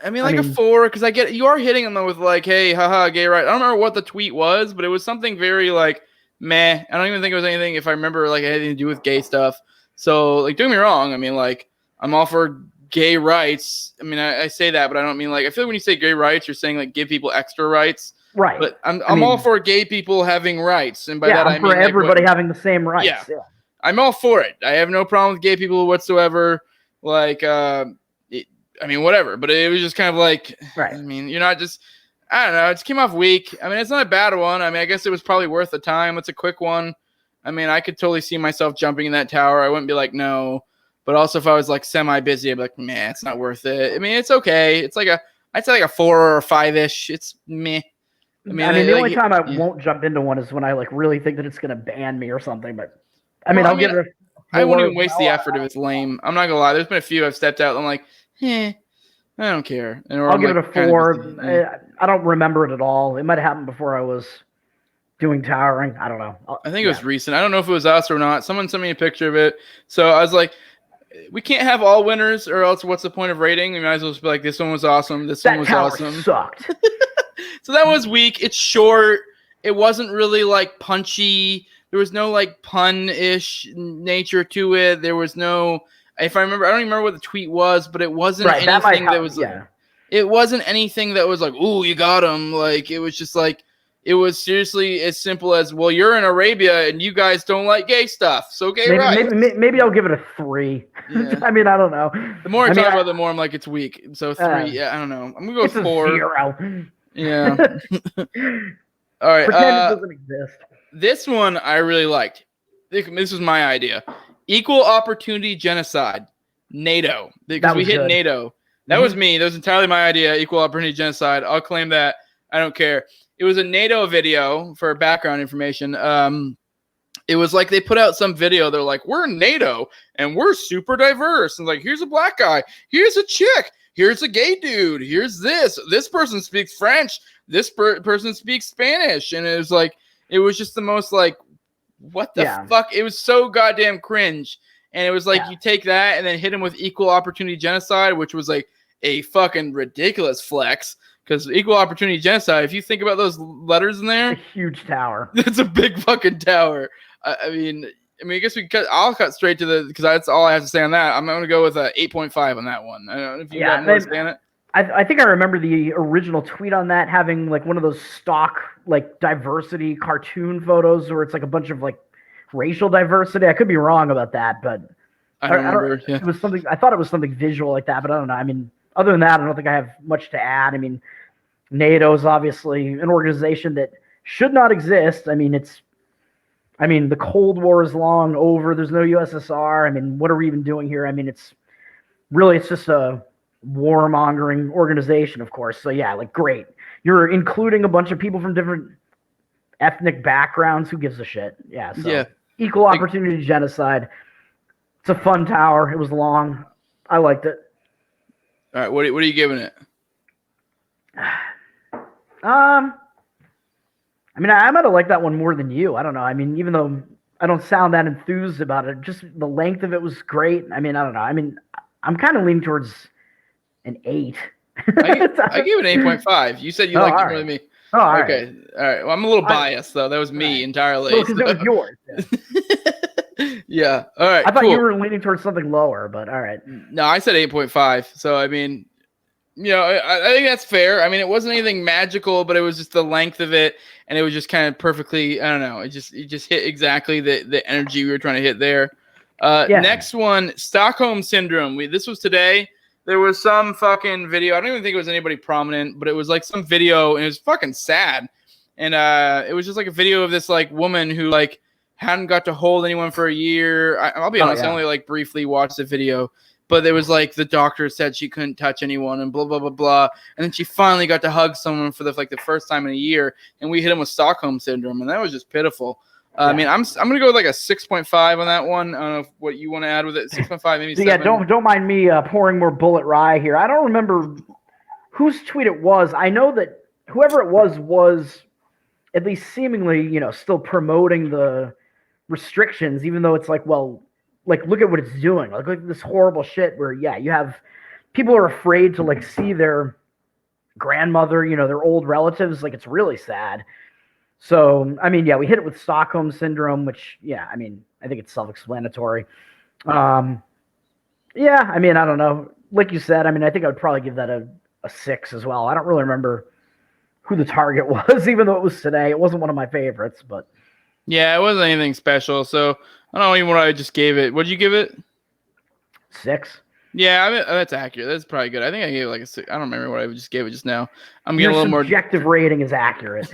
I mean, a 4, because you are hitting them with like, hey, haha, gay rights. I don't remember what the tweet was, but it was something very like meh. I don't even think it was anything, if I remember, like, anything to do with gay stuff. So, like, don't get me wrong. I mean, like, I'm all for gay rights. I mean, I say that, but I don't mean, like, I feel like when you say gay rights, you're saying, like, give people extra rights. Right. But I'm all for gay people having rights. And by that, I mean, for everybody having the same rights. Yeah. I'm all for it. I have no problem with gay people whatsoever. Like, I mean, whatever. But it was just kind of like, I mean, you're not just, I don't know. It just came off weak. I mean, it's not a bad one. I mean, I guess it was probably worth the time. It's a quick one. I mean, I could totally see myself jumping in that tower. I wouldn't be like, no. But also, if I was like semi-busy, I'd be like, man, it's not worth it. I mean, it's okay. It's like I'd say like a 4 or 5-ish. It's meh. I mean, the only time I won't jump into one is when I like really think that it's gonna ban me or something. But I'll give it. I won't even waste the effort if it's lame. I'm not gonna lie. There's been a few I've stepped out. And I'm like, I don't care. I'll give it a 4. I don't remember it at all. It might have happened before I was doing towering. I don't know. I think it was recent. I don't know if it was us or not. Someone sent me a picture of it. So I was like, we can't have all winners, or else what's the point of rating? We might as well just be like, this one was awesome. This one was awesome. Sucked. So that was weak. It's short. It wasn't really like punchy. There was no like pun-ish nature to it. There was no, if I remember, I don't even remember what the tweet was, but it wasn't anything that was like, it wasn't anything that was like, ooh, you got him. Like, it was just like, it was seriously as simple as, well, you're in Arabia and you guys don't like gay stuff. So maybe I'll give it a 3. Yeah. I mean, I don't know. The more I talk about it, the more I'm like, it's weak. So 3, I don't know. I'm going to go 4. 0. Yeah. All right. Pretend it doesn't exist. This one I really liked. This was my idea. Equal opportunity genocide. NATO. Because we hit good. NATO. That was me. That was entirely my idea. Equal opportunity genocide. I'll claim that. I don't care. It was a NATO video for background information. It was like they put out some video. They're like, we're NATO and we're super diverse. And like, here's a black guy. Here's a chick. Here's a gay dude. Here's this. This person speaks French. This person speaks Spanish. And it was like, it was just the most like, what the fuck? It was so goddamn cringe. And it was like, you take that and then hit him with equal opportunity genocide, which was like a fucking ridiculous flex. Because equal opportunity genocide, if you think about those letters in there, it's a huge tower. It's a big fucking tower. I mean, I guess I'll cut straight to because that's all I have to say on that. I'm going to go with a 8.5 on that one. I don't know if you got more to say on it. I think I remember the original tweet on that having like one of those stock like diversity cartoon photos where it's like a bunch of like racial diversity. I could be wrong about that, but I remember. It was something. I thought it was something visual like that, but I don't know. I mean, other than that, I don't think I have much to add. I mean, NATO is obviously an organization that should not exist. I mean, the Cold War is long over. There's no USSR. I mean, what are we even doing here? I mean, it's just a warmongering organization, of course. So yeah, like great. You're including a bunch of people from different ethnic backgrounds. Who gives a shit? Yeah. So equal opportunity genocide. It's a fun tower. It was long. I liked it. All right. What are you giving it? I mean, I might have liked that one more than you. I don't know. I mean, even though I don't sound that enthused about it, just the length of it was great. I mean, I don't know. I mean, I'm kind of leaning towards an 8. I gave it an 8.5. You said you liked it more than me. Oh, all right. Okay. All right. Well, I'm a little biased though. That was me entirely. Well, because it was yours. Yeah. Yeah. All right. I thought cool. you were leaning towards something lower, but all right. No, I said 8.5. So I mean, I think that's fair. I mean, it wasn't anything magical, but it was just the length of it, and it was just kind of perfectly. I don't know. It just hit exactly the energy we were trying to hit there. Next one, Stockholm Syndrome. This was today. There was some fucking video. I don't even think it was anybody prominent, but it was like some video, and it was fucking sad. And it was just like a video of this like woman who like hadn't got to hold anyone for a year. I'll be honest, I only like briefly watched the video. But there was like the doctor said she couldn't touch anyone and blah, blah, blah, blah. And then she finally got to hug someone for the first time in a year. And we hit him with Stockholm Syndrome. And that was just pitiful. I mean, I'm going to go with like a 6.5 on that one. I don't know what you want to add with it. 6.5, maybe 7. Yeah, don't mind me pouring more bullet rye here. I don't remember whose tweet it was. I know that whoever it was at least seemingly, still promoting the restrictions, even though it's like, well, like, look at what it's doing. Like, look at this horrible shit where, you have people are afraid to, like, see their grandmother, their old relatives. Like, it's really sad. So, I mean, we hit it with Stockholm Syndrome, which, I mean, I think it's self-explanatory. I mean, I don't know. Like you said, I mean, I think I would probably give that a 6 as well. I don't really remember who the target was, even though it was today. It wasn't one of my favorites, but. Yeah, it wasn't anything special, so I don't know even what I just gave it. What did you give it? 6. Yeah, I mean, that's accurate. That's probably good. I think I gave it like a 6. I don't remember what I just gave it just now. I'm getting a little more. Subjective rating is accurate.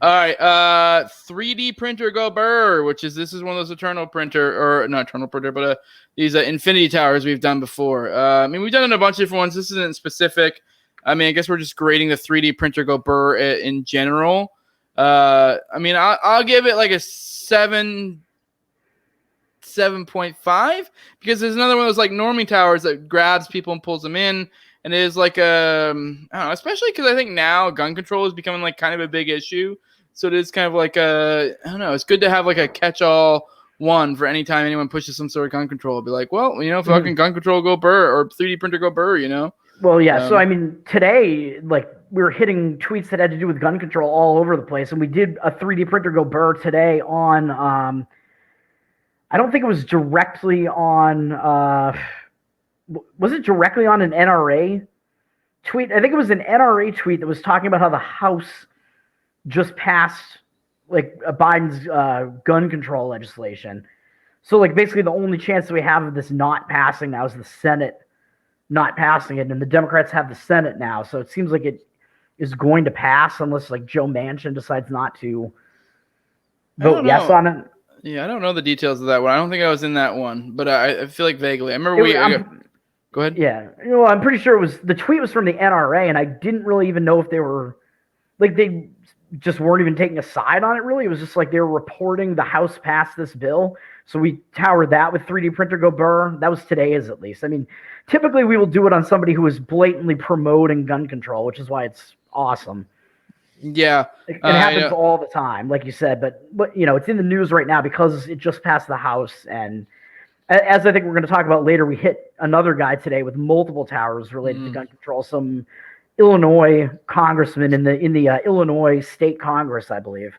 All right, 3D printer go burr, this is one of those eternal printer, or not eternal printer, but these infinity towers we've done before. I mean, we've done it in a bunch of different ones. This isn't specific. I mean, I guess we're just grading the 3D printer go burr in general. I mean, I'll give it like a 7.5 because there's another one of those like normie towers that grabs people and pulls them in, and it is like I don't know, especially because I think now gun control is becoming like kind of a big issue. So it is kind of like I don't know, it's good to have like a catch-all one for any time anyone pushes some sort of gun control. Be like, well, fucking gun control go burr or 3D printer go burr, Well, yeah. So I mean, today, like, we were hitting tweets that had to do with gun control all over the place, and we did a 3D printer go burr today on. I don't think it was directly on. Was it directly on an NRA tweet? I think it was an NRA tweet that was talking about how the House just passed like Biden's gun control legislation. So like basically the only chance that we have of this not passing now is the Senate not passing it, and the Democrats have the Senate now. So it seems like it is going to pass unless like Joe Manchin decides not to vote yes on it. Yeah, I don't know the details of that one. I don't think I was in that one, but I feel like vaguely. I remember go ahead. Yeah, I'm pretty sure the tweet was from the NRA, and I didn't really even know if they were like they just weren't even taking a side on it. Really, it was just like they were reporting the House passed this bill, so we towered that with 3D printer go burr. That was today's, at least. I mean, typically we will do it on somebody who is blatantly promoting gun control, which is why it's awesome. Yeah, it happens all the time, like you said. But it's in the news right now because it just passed the House, and as I think we're going to talk about later, we hit another guy today with multiple towers related to gun control. Some Illinois congressman in the Illinois State Congress, I believe.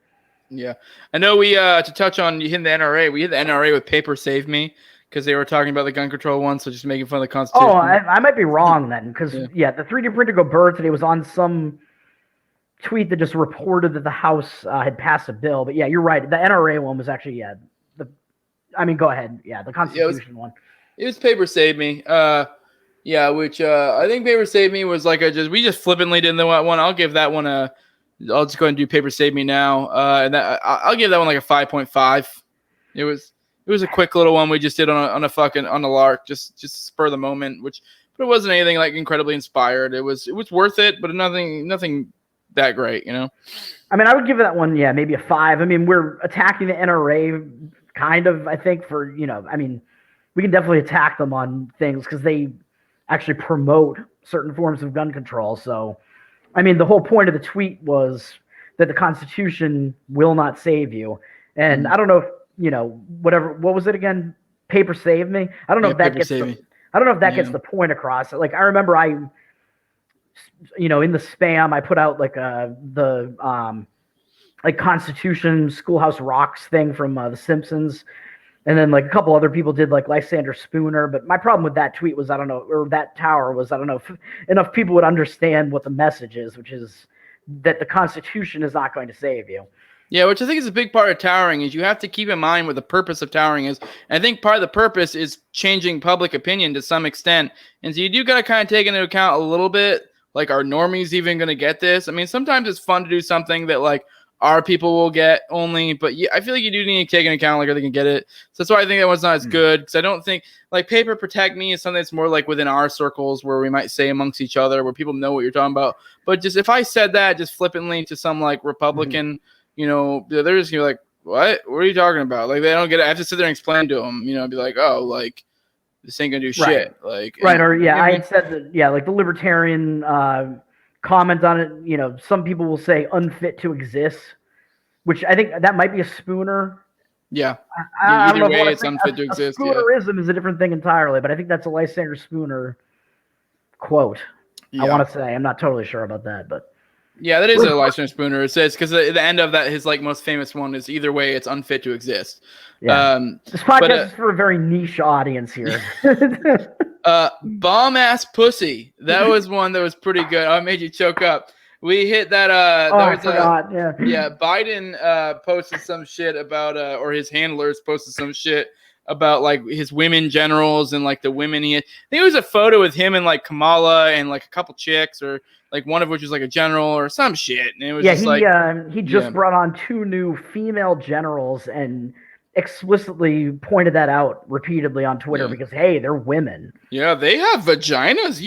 Yeah, I know. We to touch on you hit the NRA. We hit the NRA with Paper Save Me because they were talking about the gun control one, so just making fun of the Constitution. Oh, I might be wrong then, because the 3D printer go burr today was on some tweet that just reported that the House had passed a bill. But yeah, you're right. The NRA one was actually go ahead. Yeah, the Constitution one. It was Paper Save Me. Which I think Paper Save Me was like we just flippantly did the one. I'll give that one I'll just go ahead and do Paper Save Me now. And I'll give that one like a 5.5. It was a quick little one we just did on a lark, just spur the moment, but it wasn't anything like incredibly inspired. It was worth it, but nothing that great, I mean, I would give that one, maybe a 5. I mean, we're attacking the NRA kind of, I think, for, I mean, we can definitely attack them on things because they actually promote certain forms of gun control. So, I mean, the whole point of the tweet was that the Constitution will not save you. And I don't know if, what was it again? Paper Save Me? I don't know if that gets the point across. Like, I remember I in the spam, I put out like the like Constitution Schoolhouse Rocks thing from The Simpsons. And then like a couple other people did like Lysander Spooner. But my problem with that tweet was, I don't know, or that tower was, I don't know if enough people would understand what the message is, which is that the Constitution is not going to save you. Yeah, which I think is a big part of towering, is you have to keep in mind what the purpose of towering is. And I think part of the purpose is changing public opinion to some extent. And so you do got to kind of take into account a little bit, like, are normies even going to get this? I mean, sometimes it's fun to do something that, like, our people will get only, but yeah, I feel like you do need to take into account, like, are they going to get it? So that's why I think that one's not as good, because I don't think, like, Paper Protect Me is something that's more like within our circles where we might say amongst each other, where people know what you're talking about. But just if I said that just flippantly to some, like, Republican, they're just gonna be like, what are you talking about? Like, they don't get it. I have to sit there and explain to them, be like, oh, like, this ain't gonna do shit. Like, right. Or I had said that, like the libertarian comment on it, some people will say unfit to exist, which I think that might be a Spooner. Yeah. I don't know way, it's unfit to exist. Spoonerism is a different thing entirely, but I think that's a Lysander Spooner quote. Yeah. I want to say, I'm not totally sure about that, but yeah, that is a Lysander Spooner. It says, because the end of that, his like most famous one is, either way, it's unfit to exist. Yeah. This podcast is for a very niche audience here. Bomb ass pussy. That was one that was pretty good. Oh, it made you choke up. We hit that. I forgot. Yeah. Biden posted some shit about, or his handlers posted some shit about like his women generals and like the women I think it was a photo with him and like Kamala and like a couple chicks, or like one of which was like a general or some shit. And it was he just brought on 2 new female generals and explicitly pointed that out repeatedly on Twitter because, hey, they're women. Yeah, they have vaginas,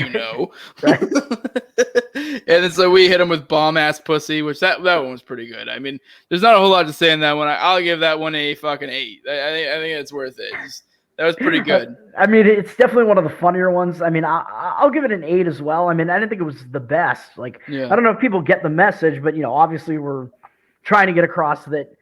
And then so we hit him with bomb ass pussy, which that one was pretty good. I mean, there's not a whole lot to say in that one. I'll give that one a fucking 8. I think it's worth it. That was pretty good. I mean, it's definitely one of the funnier ones. I mean, I'll give it an 8 as well. I mean, I didn't think it was the best. Like, I don't know if people get the message, but obviously we're trying to get across that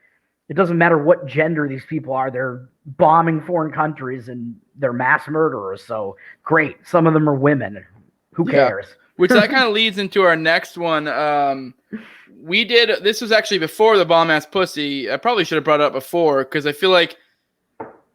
it doesn't matter what gender these people are. They're bombing foreign countries and they're mass murderers. So great. Some of them are women. Who cares? Which that kind of leads into our next one. This was actually before the bomb ass pussy. I probably should have brought it up before, because I feel like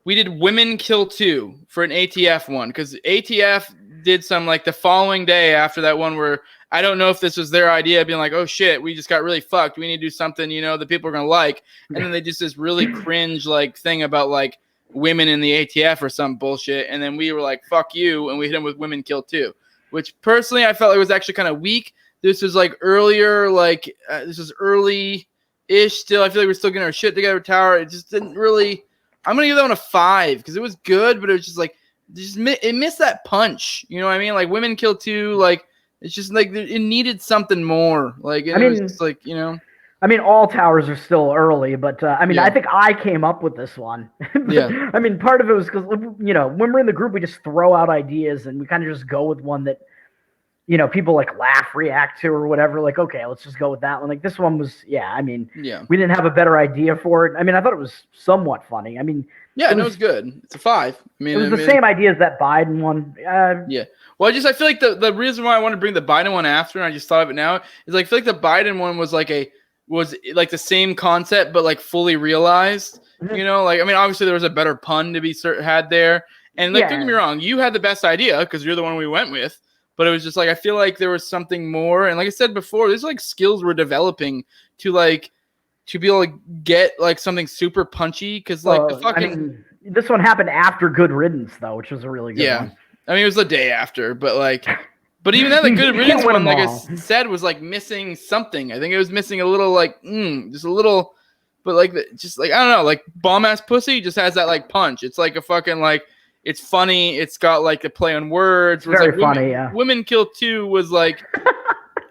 we did Women Kill 2 for an ATF one, because ATF did some like the following day after that one where I don't know if this was their idea, being like, oh shit, we just got really fucked. We need to do something, that people are going to like. And then they just this really cringe like thing about like women in the ATF or some bullshit. And then we were like, fuck you. And we hit them with Women Kill 2, which personally I felt like was actually kind of weak. This was like earlier, like this was early-ish still. I feel like we're still getting our shit together, Tower. It just didn't really, I'm going to give that one a 5 because it was good, but it was just like, it missed that punch. You know what I mean? Like Women Kill 2, like, it's just like it needed something more. Like, it was just like, I mean, all towers are still early, but I mean, I think I came up with this one. Yeah. I mean, part of it was because, when we're in the group, we just throw out ideas and we kind of just go with one that, people like laugh, react to, or whatever. Like, okay, let's just go with that one. Like this one was, we didn't have a better idea for it. I mean, I thought it was somewhat funny. I mean, it was good. It's a 5. I mean, it was the same idea as that Biden one. Well, I feel like the reason why I want to bring the Biden one after, and I just thought of it now, is like I feel like the Biden one was like the same concept, but like fully realized. Like, I mean, obviously there was a better pun to be had there, and like don't get me wrong, you had the best idea because you're the one we went with. But it was just like I feel like there was something more, and like I said before, there's like skills we're developing to be able to get like something super punchy because like the fucking. I mean, this one happened after Good Riddance though, which was a really good one. I mean, it was the day after, but even then, the Good Riddance one, like I said, was like missing something. I think it was missing a little, like, just a little, but like, just like, I don't know, like bomb ass pussy just has that like punch. It's like a fucking like, it's funny. It's got like a play on words. It's very like, funny, Women Kill 2 was like,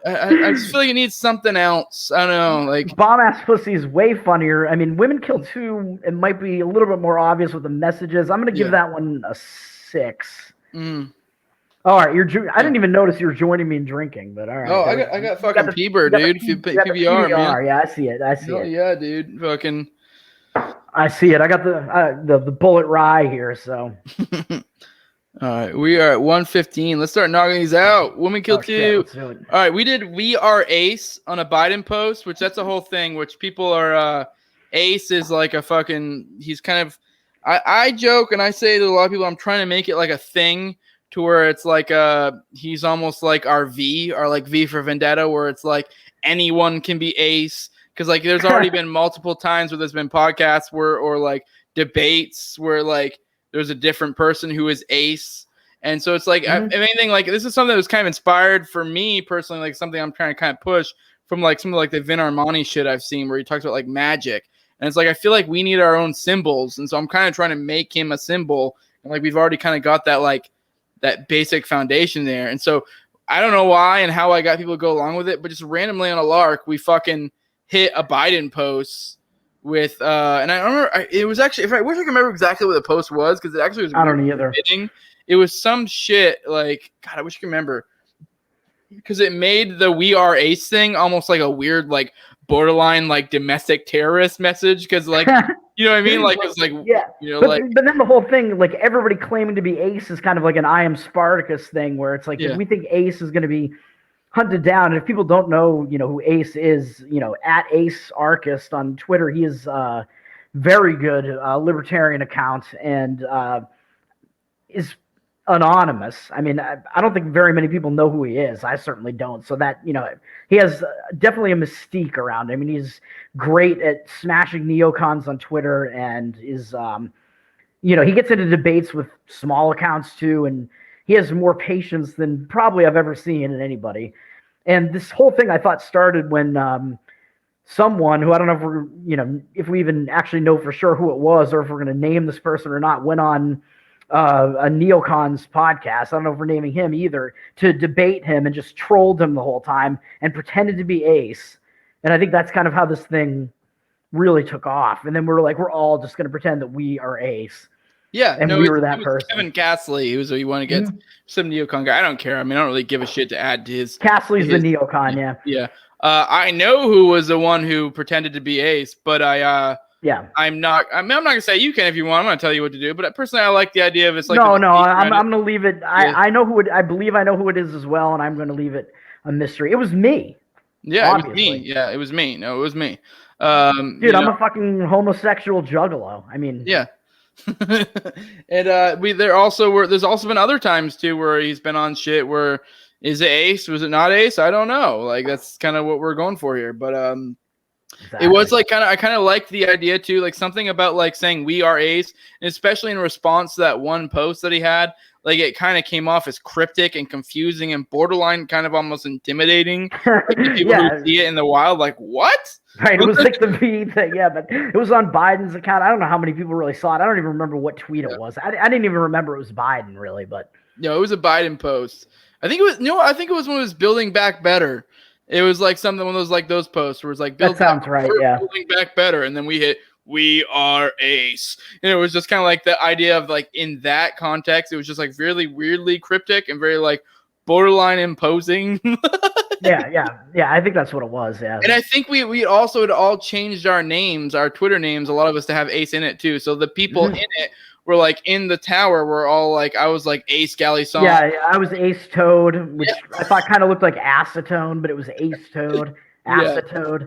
I just feel like it needs something else. I don't know, like bomb ass pussy is way funnier. I mean, Women Kill 2, it might be a little bit more obvious with the messages. I'm gonna give that one a 6. All right, I didn't even notice you were joining me in drinking, but all right. Oh, I got fucking PBR, dude. PBR, man. Yeah, I see it. Yeah, dude. Fucking. I see it. I got the bullet rye here, so. All right, we are at 1:15. Let's start knocking these out. Woman Kill 2. Let's do it. All right, we are ace on a Biden post, which that's a whole thing, which people are ace is like a fucking, he's kind of, I joke and I say to a lot of people, I'm trying to make it like a thing to where it's like he's almost like our V, or like V for Vendetta, where it's like anyone can be ace. Because like there's already been multiple times where there's been podcasts where, or like debates where like there's a different person who is ace. And so it's like, if anything, like this is something that was kind of inspired for me personally, like something I'm trying to kind of push from like some of like the Vin Armani shit I've seen where he talks about like magic. And it's like, I feel like we need our own symbols. And so I'm kind of trying to make him a symbol. And like, we've already kind of got that, like that basic foundation there. And so I don't know why and how I got people to go along with it, but just randomly on a lark, we fucking hit a Biden post with and I remember it was actually, if I wish I could remember exactly what the post was, because it actually was, I don't either. It was some shit like, God, I wish I could remember, because it made the "We Are Ace" thing almost like a weird, like borderline like domestic terrorist message, because like you know what I mean, like it's like, yeah, you know, but then the whole thing, like everybody claiming to be ace is kind of like an I am Spartacus thing, where it's like, if we think ace is going to be hunted down, and if people don't know, you know, who Ace is, you know, at Ace Archist on Twitter, he is very good libertarian account, and is anonymous. I mean, I don't think very many people know who he is. I certainly don't. So that, you know, he has definitely a mystique around him. I mean, he's great at smashing neocons on Twitter, and is, you know, he gets into debates with small accounts too, and he has more patience than probably I've ever seen in anybody. And this whole thing, I thought, started when someone who, I don't know if we're, you know, if we even actually know for sure who it was, or if we're going to name this person or not, went on a neocons podcast. I don't know if we're naming him either, to debate him, and just trolled him the whole time and pretended to be Ace. And I think that's kind of how this thing really took off. And then we're all just going to pretend that we are Ace. Yeah, and we were that person. Kevin Castley, who's you want to get some neocon guy. I don't care. I mean, I don't really give a shit to add to his. Castley's the neocon, yeah. Yeah. I know who was the one who pretended to be Ace, but I'm not gonna say you can if you want. I'm gonna tell you what to do. But personally, I like the idea of it's like I'm gonna leave it. I know who it. I believe I know who it is as well, and I'm gonna leave it a mystery. It was me. Yeah, obviously. It was me. Yeah, it was me. No, it was me. Dude, I'm a fucking homosexual juggalo. I mean, yeah. And there's also been other times too where he's been on shit where, is it Ace? Was it not Ace? I don't know. Like, that's kind of what we're going for here. But exactly. It was like I kind of liked the idea too, like something about like saying we are Ace, and especially in response to that one post that he had. Like, it kind of came off as cryptic and confusing and borderline kind of almost intimidating. Like, the people who see it in the wild, like, what? Right, it was like the V thing, yeah, but it was on Biden's account. I don't know how many people really saw it. I don't even remember what tweet it was. I didn't even remember it was Biden, really, but. No, it was a Biden post. I think it was when it was Building Back Better. It was like something, one of those, like those posts where it's like, that sounds right, yeah. Building Back Better, and then we hit, we are Ace. And it was just kind of like the idea of like, in that context, it was just like really weirdly cryptic and very like borderline imposing. Yeah. I think that's what it was. Yeah. And I think we also had all changed our names, our Twitter names, a lot of us, to have Ace in it too. So the people in it were like, in the tower, we're all like, I was like Ace Galley Song. Yeah, I was Ace Toad, which I thought kind of looked like acetone, but it was Ace Toad, acetode. Yeah.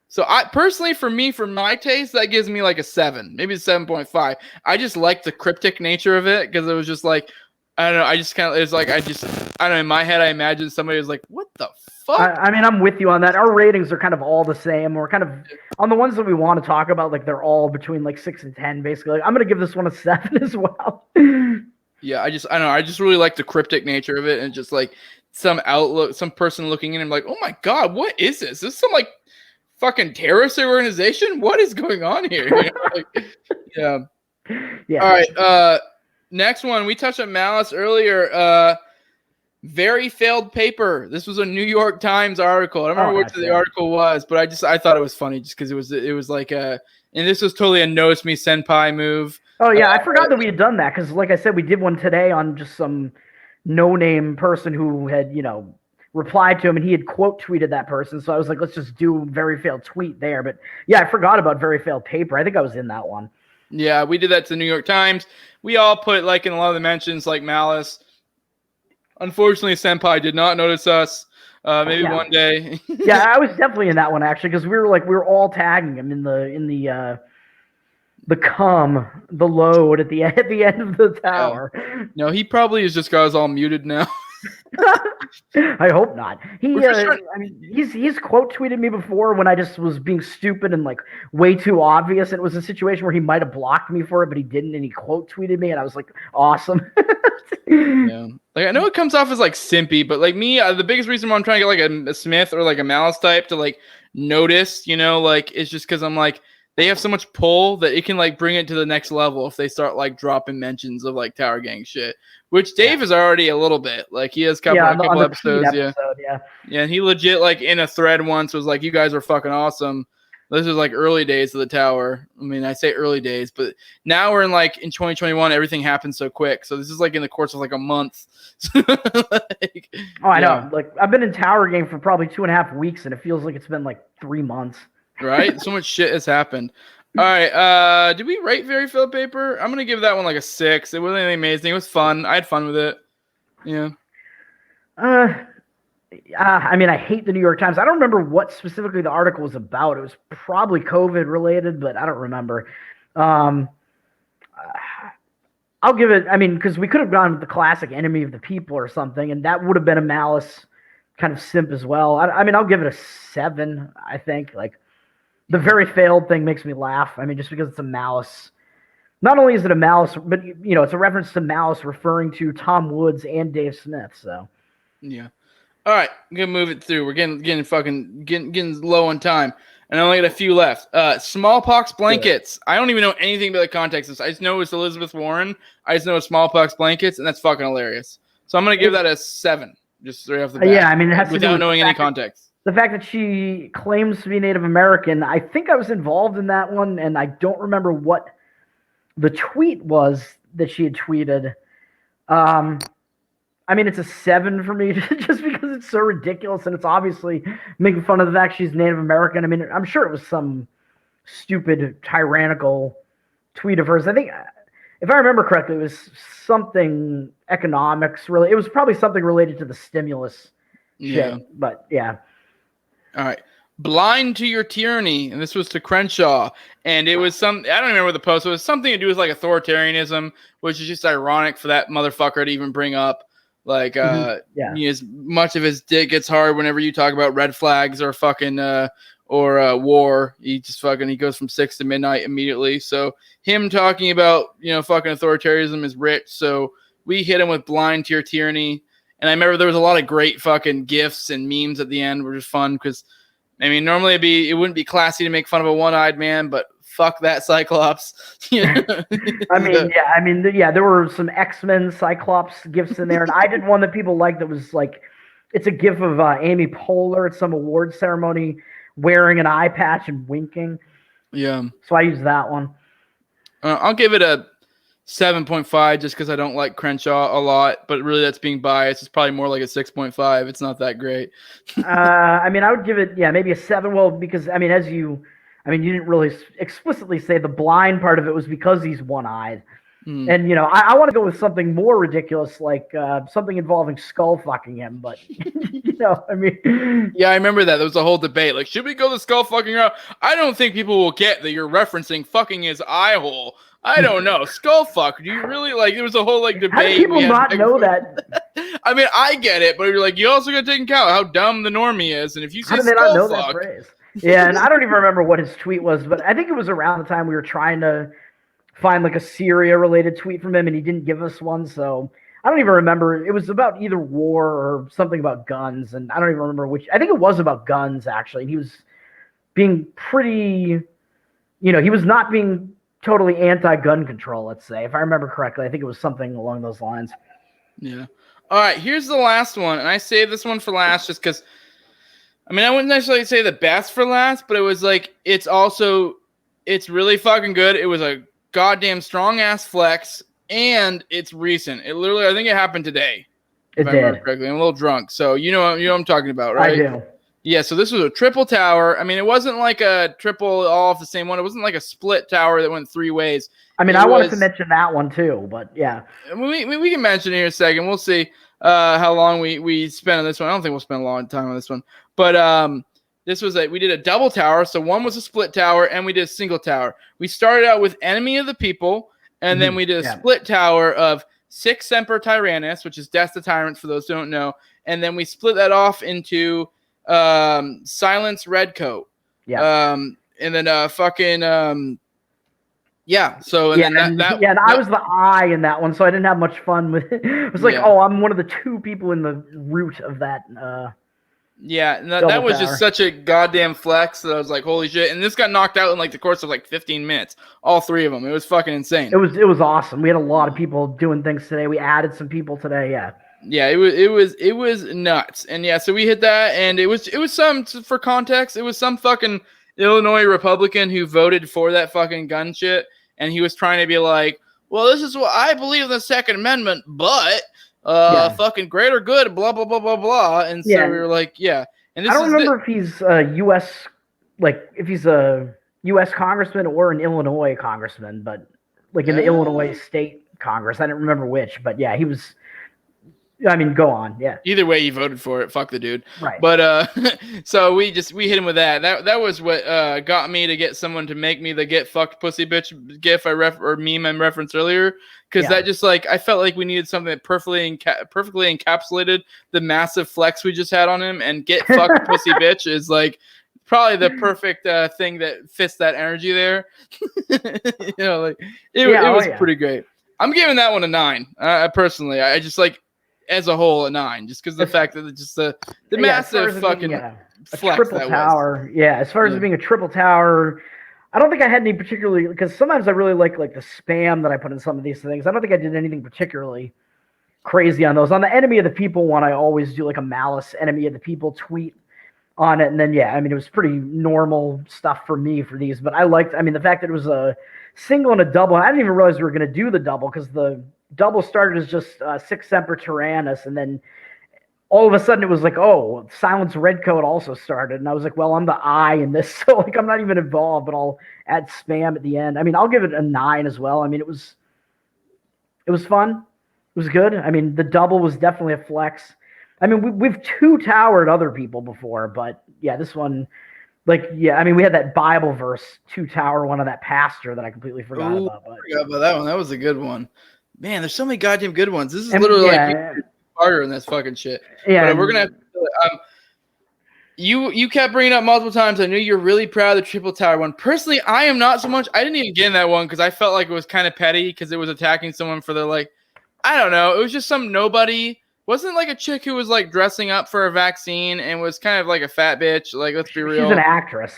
So I personally, for my taste, that gives me like a 7, maybe a 7.5. I just like the cryptic nature of it, because it was just like, I don't know. I just kind of, it's like, I don't know. In my head, I imagine somebody was like, what the fuck? I mean, I'm with you on that. Our ratings are kind of all the same. We're kind of on the ones that we want to talk about. Like, they're all between like 6 and 10, basically. Like, I'm going to give this one a 7 as well. Yeah. I don't know. I just really like the cryptic nature of it. And just like some person looking in and like, oh my God, what is this? Is this some like fucking terrorist organization? What is going on here? You know? Like, yeah. All right. Next one, we touched on Malice earlier. Very failed paper. This was a New York Times article. I don't remember what the article was, but I thought it was funny just because it was like and this was totally a Notice Me Senpai move. Oh yeah, I forgot that we had done that, because like I said, we did one today on just some no-name person who had, you know, replied to him, and he had quote tweeted that person. So I was like, let's just do very failed tweet there. But yeah, I forgot about very failed paper. I think I was in that one. Yeah, we did that to the New York Times. We all put like in a lot of the mentions like malice. Unfortunately, Senpai did not notice us. Maybe one day. Yeah, I was definitely in that one actually because we were all tagging him in the load at the end of the tower. Yeah. No, he probably has just got us all muted now. I hope not. He's quote tweeted me before when I just was being stupid and like way too obvious. It was a situation where he might have blocked me for it, but he didn't, and he quote tweeted me, and I was like, awesome. Yeah, like I know it comes off as like simpy, but like me, the biggest reason why I'm trying to get like a Smith or like a Malice type to like notice, like it's just because I'm like they have so much pull that it can like bring it to the next level if they start like dropping mentions of like Tower Gang shit, which Dave is already a little bit like he has a couple episodes, yeah, and he legit like in a thread once was like, you guys are fucking awesome. This is like early days of the tower. I mean, I say early days, but now we're in 2021. Everything happens so quick. So this is like in the course of like a month. I know. Like I've been in Tower Game for probably 2.5 weeks, and it feels like it's been like 3 months. Right? So much shit has happened. All right. Did we rate Very Filled Paper? I'm gonna give that one like a 6. It wasn't anything amazing. It was fun. I had fun with it. Yeah. I mean, I hate the New York Times. I don't remember what specifically the article was about. It was probably COVID related, but I don't remember. I'll give it, I mean, because we could have gone with the classic Enemy of the People or something, and that would have been a Malice kind of simp as well. I mean, I'll give it a 7, I think. Like, the Very Failed thing makes me laugh. I mean, just because it's a Malice. Not only is it a Malice, but, it's a reference to Malice referring to Tom Woods and Dave Smith, so. Yeah. All right, I'm gonna move it through. We're getting low on time, and I only got a few left. Smallpox blankets. I don't even know anything about the context of this. I just know it's Elizabeth Warren. I just know it's smallpox blankets, and that's fucking hilarious. So I'm gonna give that a 7, just straight off the bat. Yeah, I mean, it has without knowing any context. The fact that she claims to be Native American, I think I was involved in that one, and I don't remember what the tweet was that she had tweeted. I mean, it's a 7 for me just because it's so ridiculous, and it's obviously making fun of the fact she's Native American. I mean, I'm sure it was some stupid, tyrannical tweet of hers. I think, if I remember correctly, it was something economics related. It was probably something related to the stimulus shit, but yeah. All right. Blind to Your Tyranny, and this was to Crenshaw, and it was I don't remember what the post was. Something to do with like authoritarianism, which is just ironic for that motherfucker to even bring up. Like, as much of his dick gets hard whenever you talk about red flags or fucking war. He goes from 6 to midnight immediately. So him talking about fucking authoritarianism is rich. So we hit him with Blind to Your Tyranny, and I remember there was a lot of great fucking gifs and memes at the end, which was fun because I mean normally it wouldn't be classy to make fun of a one-eyed man, but fuck that Cyclops. I mean, there were some X-Men Cyclops gifts in there, and I did one that people liked that was like, it's a gif of Amy Poehler at some award ceremony wearing an eye patch and winking. Yeah. So I used that one. I'll give it a 7.5 just because I don't like Crenshaw a lot, but really that's being biased. It's probably more like a 6.5. It's not that great. I mean, I would give it, maybe a 7. Well, because, I mean, you didn't really explicitly say the blind part of it was because he's one-eyed. And, I want to go with something more ridiculous, like something involving skull fucking him. But, I mean. Yeah, I remember that. There was a whole debate. Like, should we go the skull fucking route? I don't think people will get that you're referencing fucking his eye hole. I don't know. Skull fuck. Do you really like? There was a whole like debate. How do people not know that? I mean, I get it, but you're like, you also got to take into account how dumb the normie is. And if you say how do they not know that phrase? Yeah, and I don't even remember what his tweet was, but I think it was around the time we were trying to find like a Syria-related tweet from him, and he didn't give us one, so I don't even remember. It was about either war or something about guns, and I don't even remember which. I think it was about guns, actually, and he was being pretty, he was not being totally anti-gun control, let's say. If I remember correctly, I think it was something along those lines. Yeah. All right, here's the last one, and I saved this one for last just because, I mean, I wouldn't necessarily say the best for last, but it was like, it's really fucking good. It was a goddamn strong-ass flex, and it's recent. It literally, I think it happened today. It did. Correctly. I'm a little drunk, so you know what I'm talking about, right? I do. Yeah, so this was a triple tower. I mean, it wasn't like a triple all off the same one. It wasn't like a split tower that went 3 ways. I mean, I wanted to mention that one too, but yeah. We can mention it here in a second. We'll see how long we spend on this one. I don't think we'll spend a long time on this one. But this was we did a double tower. So one was a split tower, and we did a single tower. We started out with Enemy of the People, and then we did a split tower of Sic Semper Tyrannis, which is Death to Tyrants for those who don't know. And then we split that off into Silence Redcoat. Yeah. And then yeah. So and then I was the eye in that one, so I didn't have much fun with it. It was like, oh, I'm one of the 2 people in the root of that. Yeah, and that was just such a goddamn flex that I was like, holy shit! And this got knocked out in like the course of like 15 minutes. All 3 of them. It was fucking insane. It was awesome. We had a lot of people doing things today. We added some people today. Yeah. Yeah, it was nuts. And yeah, so we hit that, and it was some, for context, it was some fucking Illinois Republican who voted for that fucking gun shit, and he was trying to be like, well, this is what I believe in the Second Amendment, but fucking greater good, blah blah blah blah blah. And so we were like, yeah. And this I don't remember if he's a U.S. if he's a U.S. congressman or an Illinois congressman, but like in the Illinois State Congress, I don't remember which, but yeah, he was. I mean, go on. Yeah. Either way, he voted for it. Fuck the dude. Right. But so we hit him with that. That was what got me to get someone to make me the get fucked pussy bitch gif or meme I referenced earlier, because that just like I felt like we needed something that perfectly encapsulated the massive flex we just had on him, and get fucked pussy bitch is like probably the perfect thing that fits that energy there. You know, like it was pretty great. I'm giving that one a 9. Personally, I just like. As a whole, a 9, just because the fact that it's just the massive fucking flex triple tower. Was. Yeah, as far as it being a triple tower, I don't think I had any particularly, because sometimes I really like the spam that I put in some of these things. I don't think I did anything particularly crazy on those. On the Enemy of the People one, I always do like a malice Enemy of the People tweet on it, and then it was pretty normal stuff for me for these. But I liked, the fact that it was a single and a double. I didn't even realize we were going to do the double, because the double started as just Sic Semper Tyrannis, and then all of a sudden it was like, oh, Silence Redcoat also started, and I was like, well, I'm the eye in this, so like I'm not even involved, but I'll add spam at the end. I'll give it a 9 as well. It was fun. It was good. The double was definitely a flex. We've 2-towered other people before, but yeah, this one, we had that Bible verse 2-tower one of that pastor that I completely forgot about. But I forgot about that one. That was a good one. Man, there's so many goddamn good ones. This is literally harder than this fucking shit. Yeah, but we're gonna have to, you kept bringing it up multiple times. I knew you're really proud of the triple tower one. Personally, I am not so much. I didn't even get in that one because I felt like it was kind of petty because it was attacking someone for their I don't know. It was just some nobody. Wasn't like a chick who was like dressing up for a vaccine and was kind of like a fat bitch. Like, let's be real. She's an actrress.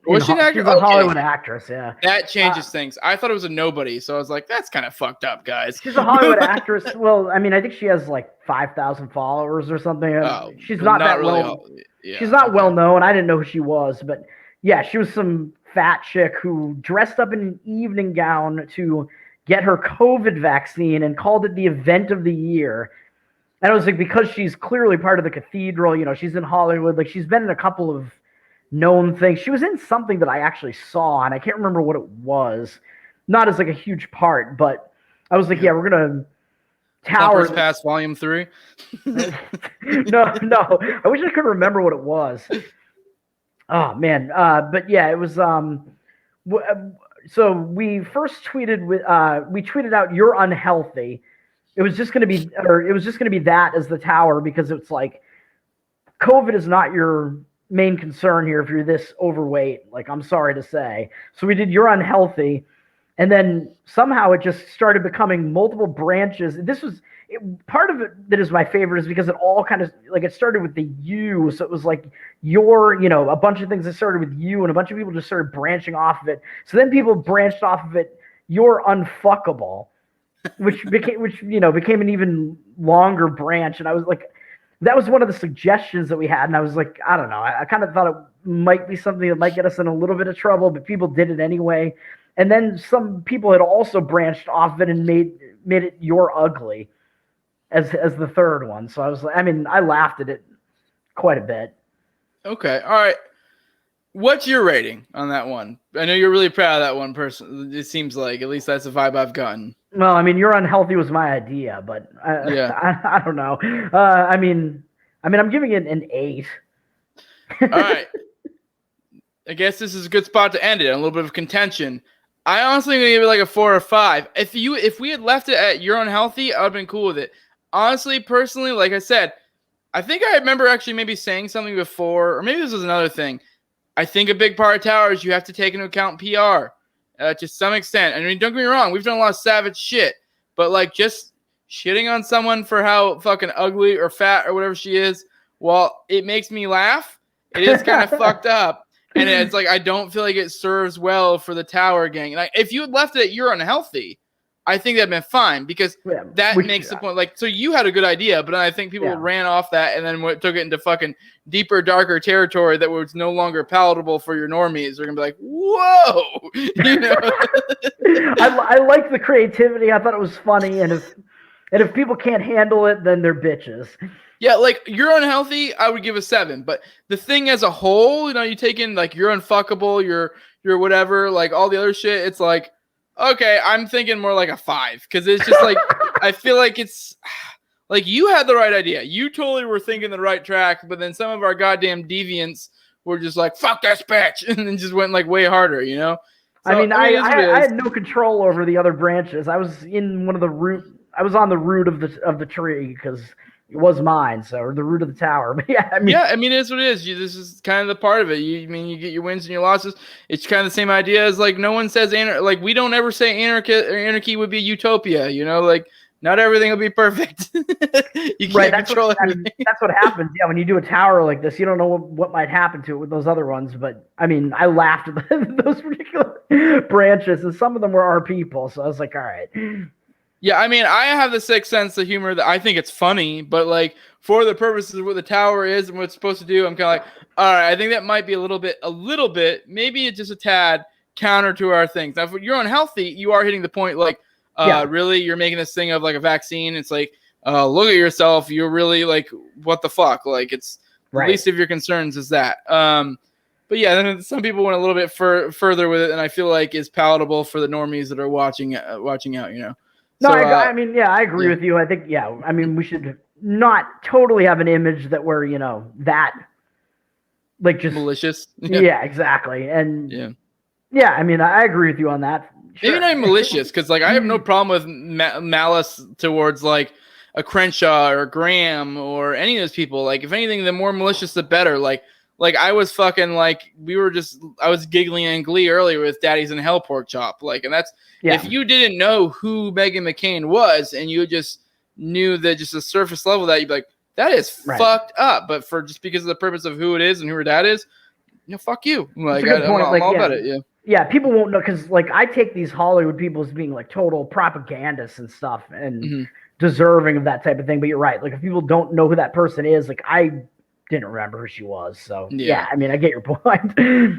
Was she an actress? She's a Hollywood actress, yeah. That changes things. I thought it was a nobody, so I was like, that's kind of fucked up, guys. She's a Hollywood actress. Well, I think she has like 5,000 followers or something. She's not that really well. She's not well known. I didn't know who she was, but yeah, she was some fat chick who dressed up in an evening gown to get her COVID vaccine and called it the event of the year. And I was like, because she's clearly part of the cathedral, she's in Hollywood. Like, she's been in a couple of known things. She was in something that I actually saw, and I can't remember what it was. Not as like a huge part, but I was like, yeah, we're gonna tower Pass Volume 3. No. I wish I could remember what it was. Oh man, but yeah, it was. So we first tweeted we tweeted out, "You're unhealthy." It was just gonna be that as the tower, because it's like COVID is not your main concern here if you're this overweight. Like, I'm sorry to say. So we did "You're unhealthy," and then somehow it just started becoming multiple branches. This was part of it that is my favorite, is because it all kind of like, it started with the "you," so it was like a bunch of things that started with "you," and a bunch of people just started branching off of it. So then people branched off of it, "You're unfuckable," which became an even longer branch. And I was like, that was one of the suggestions that we had, and I was like, I don't know. I kind of thought it might be something that might get us in a little bit of trouble, but people did it anyway. And then some people had also branched off of it and made it "You're ugly" as the third one. So I was like, I laughed at it quite a bit. Okay. All right. What's your rating on that one? I know you're really proud of that one person. It seems like, at least that's the vibe I've gotten. Well, I mean, you're unhealthy was my idea, but I don't know. I mean, I'm giving it an 8. All right. I guess this is a good spot to end it. A little bit of contention. I honestly am gonna give it like a 4 or 5. If we had left it at you're unhealthy, I would have been cool with it. Honestly, personally, like I said, I think I remember actually maybe saying something before, or maybe this was another thing. I think a big part of Tower is you have to take into account PR to some extent. I mean, don't get me wrong, we've done a lot of savage shit, but like just shitting on someone for how fucking ugly or fat or whatever she is, while it makes me laugh, it is kind of fucked up. And it's like, I don't feel like it serves well for the Tower gang. Like, if you had left it at you're unhealthy, I think that'd been fine, because that makes the point. Like, so you had a good idea, but I think people ran off that and then took it into fucking deeper, darker territory that was no longer palatable for your normies. They're gonna be like, "Whoa!" You know? I like the creativity. I thought it was funny, and if people can't handle it, then they're bitches. Yeah, like, you're unhealthy, I would give a 7. But the thing as a whole, you know, you take in like you're unfuckable, you're whatever, like all the other shit. It's like, okay, I'm thinking more like a 5, because it's just like I feel like it's like you had the right idea. You totally were thinking the right track, but then some of our goddamn deviants were just like, fuck this bitch, and then just went like way harder, you know? So, I mean, I had no control over the other branches. I was in I was on the root of the tree because it was mine, or the root of the tower. But I mean, it is what it is. This is kind of the part of it. You get your wins and your losses. It's kind of the same idea as like no one says like we don't ever say anarchy would be utopia. You know, like not everything will be perfect. You can't control everything. That's what happens. Yeah, when you do a tower like this, you don't know what might happen to it with those other ones. But I mean, I laughed at those particular branches, and some of them were our people. So I was like, all right. Yeah, I mean, I have the sixth sense of humor that I think it's funny, but like for the purposes of what the tower is and what it's supposed to do, I'm kind of like, all right, I think that might be a little bit, maybe it's just a tad counter to our things. Now, if you're unhealthy, you are hitting the point, like, really, you're making this thing of like a vaccine. It's like, look at yourself. You're really like, what the fuck? Like, it's the least of your concerns is that. But yeah, then some people went a little bit further with it, and I feel like is palatable for the normies that are watching out, you know. No, so, I mean, yeah, I agree with you. I think, I mean, we should not totally have an image that we're, you know, that, like, just malicious. Yeah, exactly. And yeah, I mean, I agree with you on that. Sure. Maybe not malicious, because like I have no problem with malice towards like a Crenshaw or Graham or any of those people. Like, if anything, the more malicious, the better. Like I was fucking like I was giggling in glee earlier with Daddy's in Hell Pork Chop. Like, and that's if you didn't know who Meghan McCain was and you just knew that just a surface level that, you'd be like, that is fucked up. But for just because of the purpose of who it is and who her dad is, you know, fuck you. Like, I'm all about it. Yeah. Yeah, people won't know, because like I take these Hollywood people as being like total propagandists and stuff and deserving of that type of thing. But you're right. Like, if people don't know who that person is, like I didn't remember who she was. So yeah, I mean, I get your point.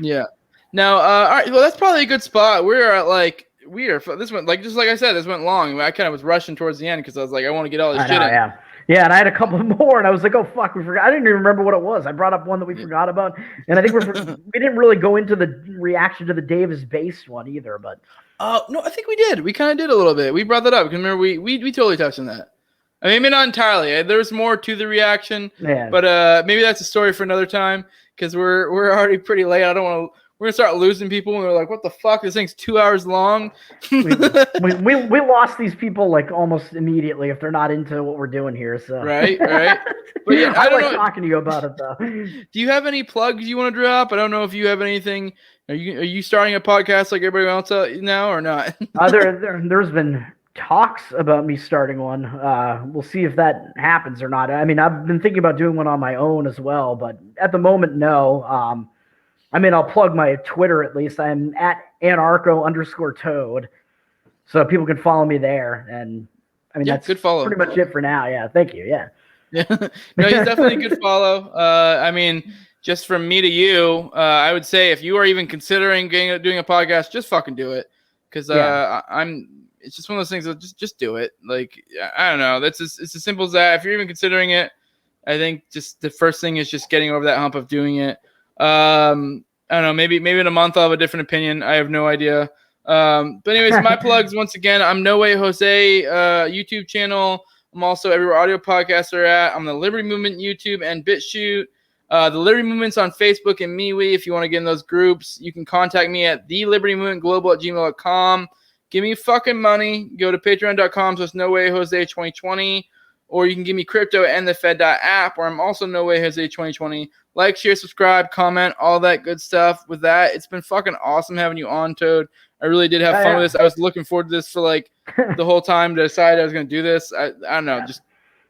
Yeah. Now, all right. Well, that's probably a good spot. This went like, just like I said, this went long. I kind of was rushing towards the end because I was like, I want to get all this shit in. Yeah, and I had a couple more, and I was like, oh, fuck, we forgot. I didn't even remember what it was. I brought up one that we forgot about, and I think we didn't really go into the reaction to the Davis-based one either, but... no, I think we did. We kind of did a little bit. We brought that up. Because remember, we totally touched on that. I mean, maybe not entirely. There's more to the reaction, but maybe that's a story for another time, because we're already pretty late. I don't want to... We're going to start losing people, and they're like, what the fuck? This thing's 2 hours long. we lost these people, like, almost immediately if they're not into what we're doing here. So Right. But yeah, I like talking to you about it, though. Do you have any plugs you want to drop? I don't know if you have anything. Are you starting a podcast like everybody else now or not? There's been talks about me starting one. We'll see if that happens or not. I mean, I've been thinking about doing one on my own as well, but at the moment, no. I mean, I'll plug my Twitter at least. I'm at anarcho_toad. So people can follow me there. And I mean, that's good follow. Pretty much it for now. Yeah. Thank you. Yeah. No, he's definitely a good follow. I mean, just from me to you, I would say if you are even considering doing a podcast, just fucking do it. Because it's just one of those things that just do it. Like, I don't know. It's as simple as that. If you're even considering it, I think just the first thing is just getting over that hump of doing it. I don't know, maybe in a month I'll have a different opinion. I have no idea. But anyways, my plugs once again. I'm No Way Jose YouTube channel. I'm also everywhere audio podcasts are at. I'm the Liberty Movement YouTube and BitChute. The Liberty Movement's on Facebook and MeWe. If you want to get in those groups, you can contact me at thelibertymovementglobal@gmail.com. Give me fucking money. Go to patreon.com/NoWayJose2020. Or you can give me crypto and the Fed.app, where I'm also No Way Jose 2020. Like, share, subscribe, comment, all that good stuff. With that, it's been fucking awesome having you on, Toad. I really did have fun with this. I was looking forward to this for like the whole time to decide I was going to do this. I don't know, just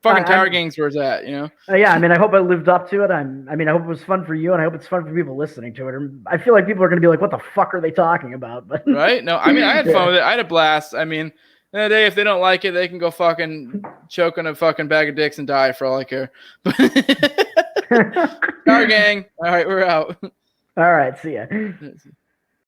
fucking Tower Gang's where it's at, you know? Yeah, I mean, I hope I lived up to it. I hope it was fun for you, and I hope it's fun for people listening to it. I feel like people are going to be like, what the fuck are they talking about? But right? No, I mean, I had fun with it. I had a blast. I mean, the day, if they don't like it, they can go fucking choke on a fucking bag of dicks and die for all I care. Tower Gang. All right, we're out. All right, see ya.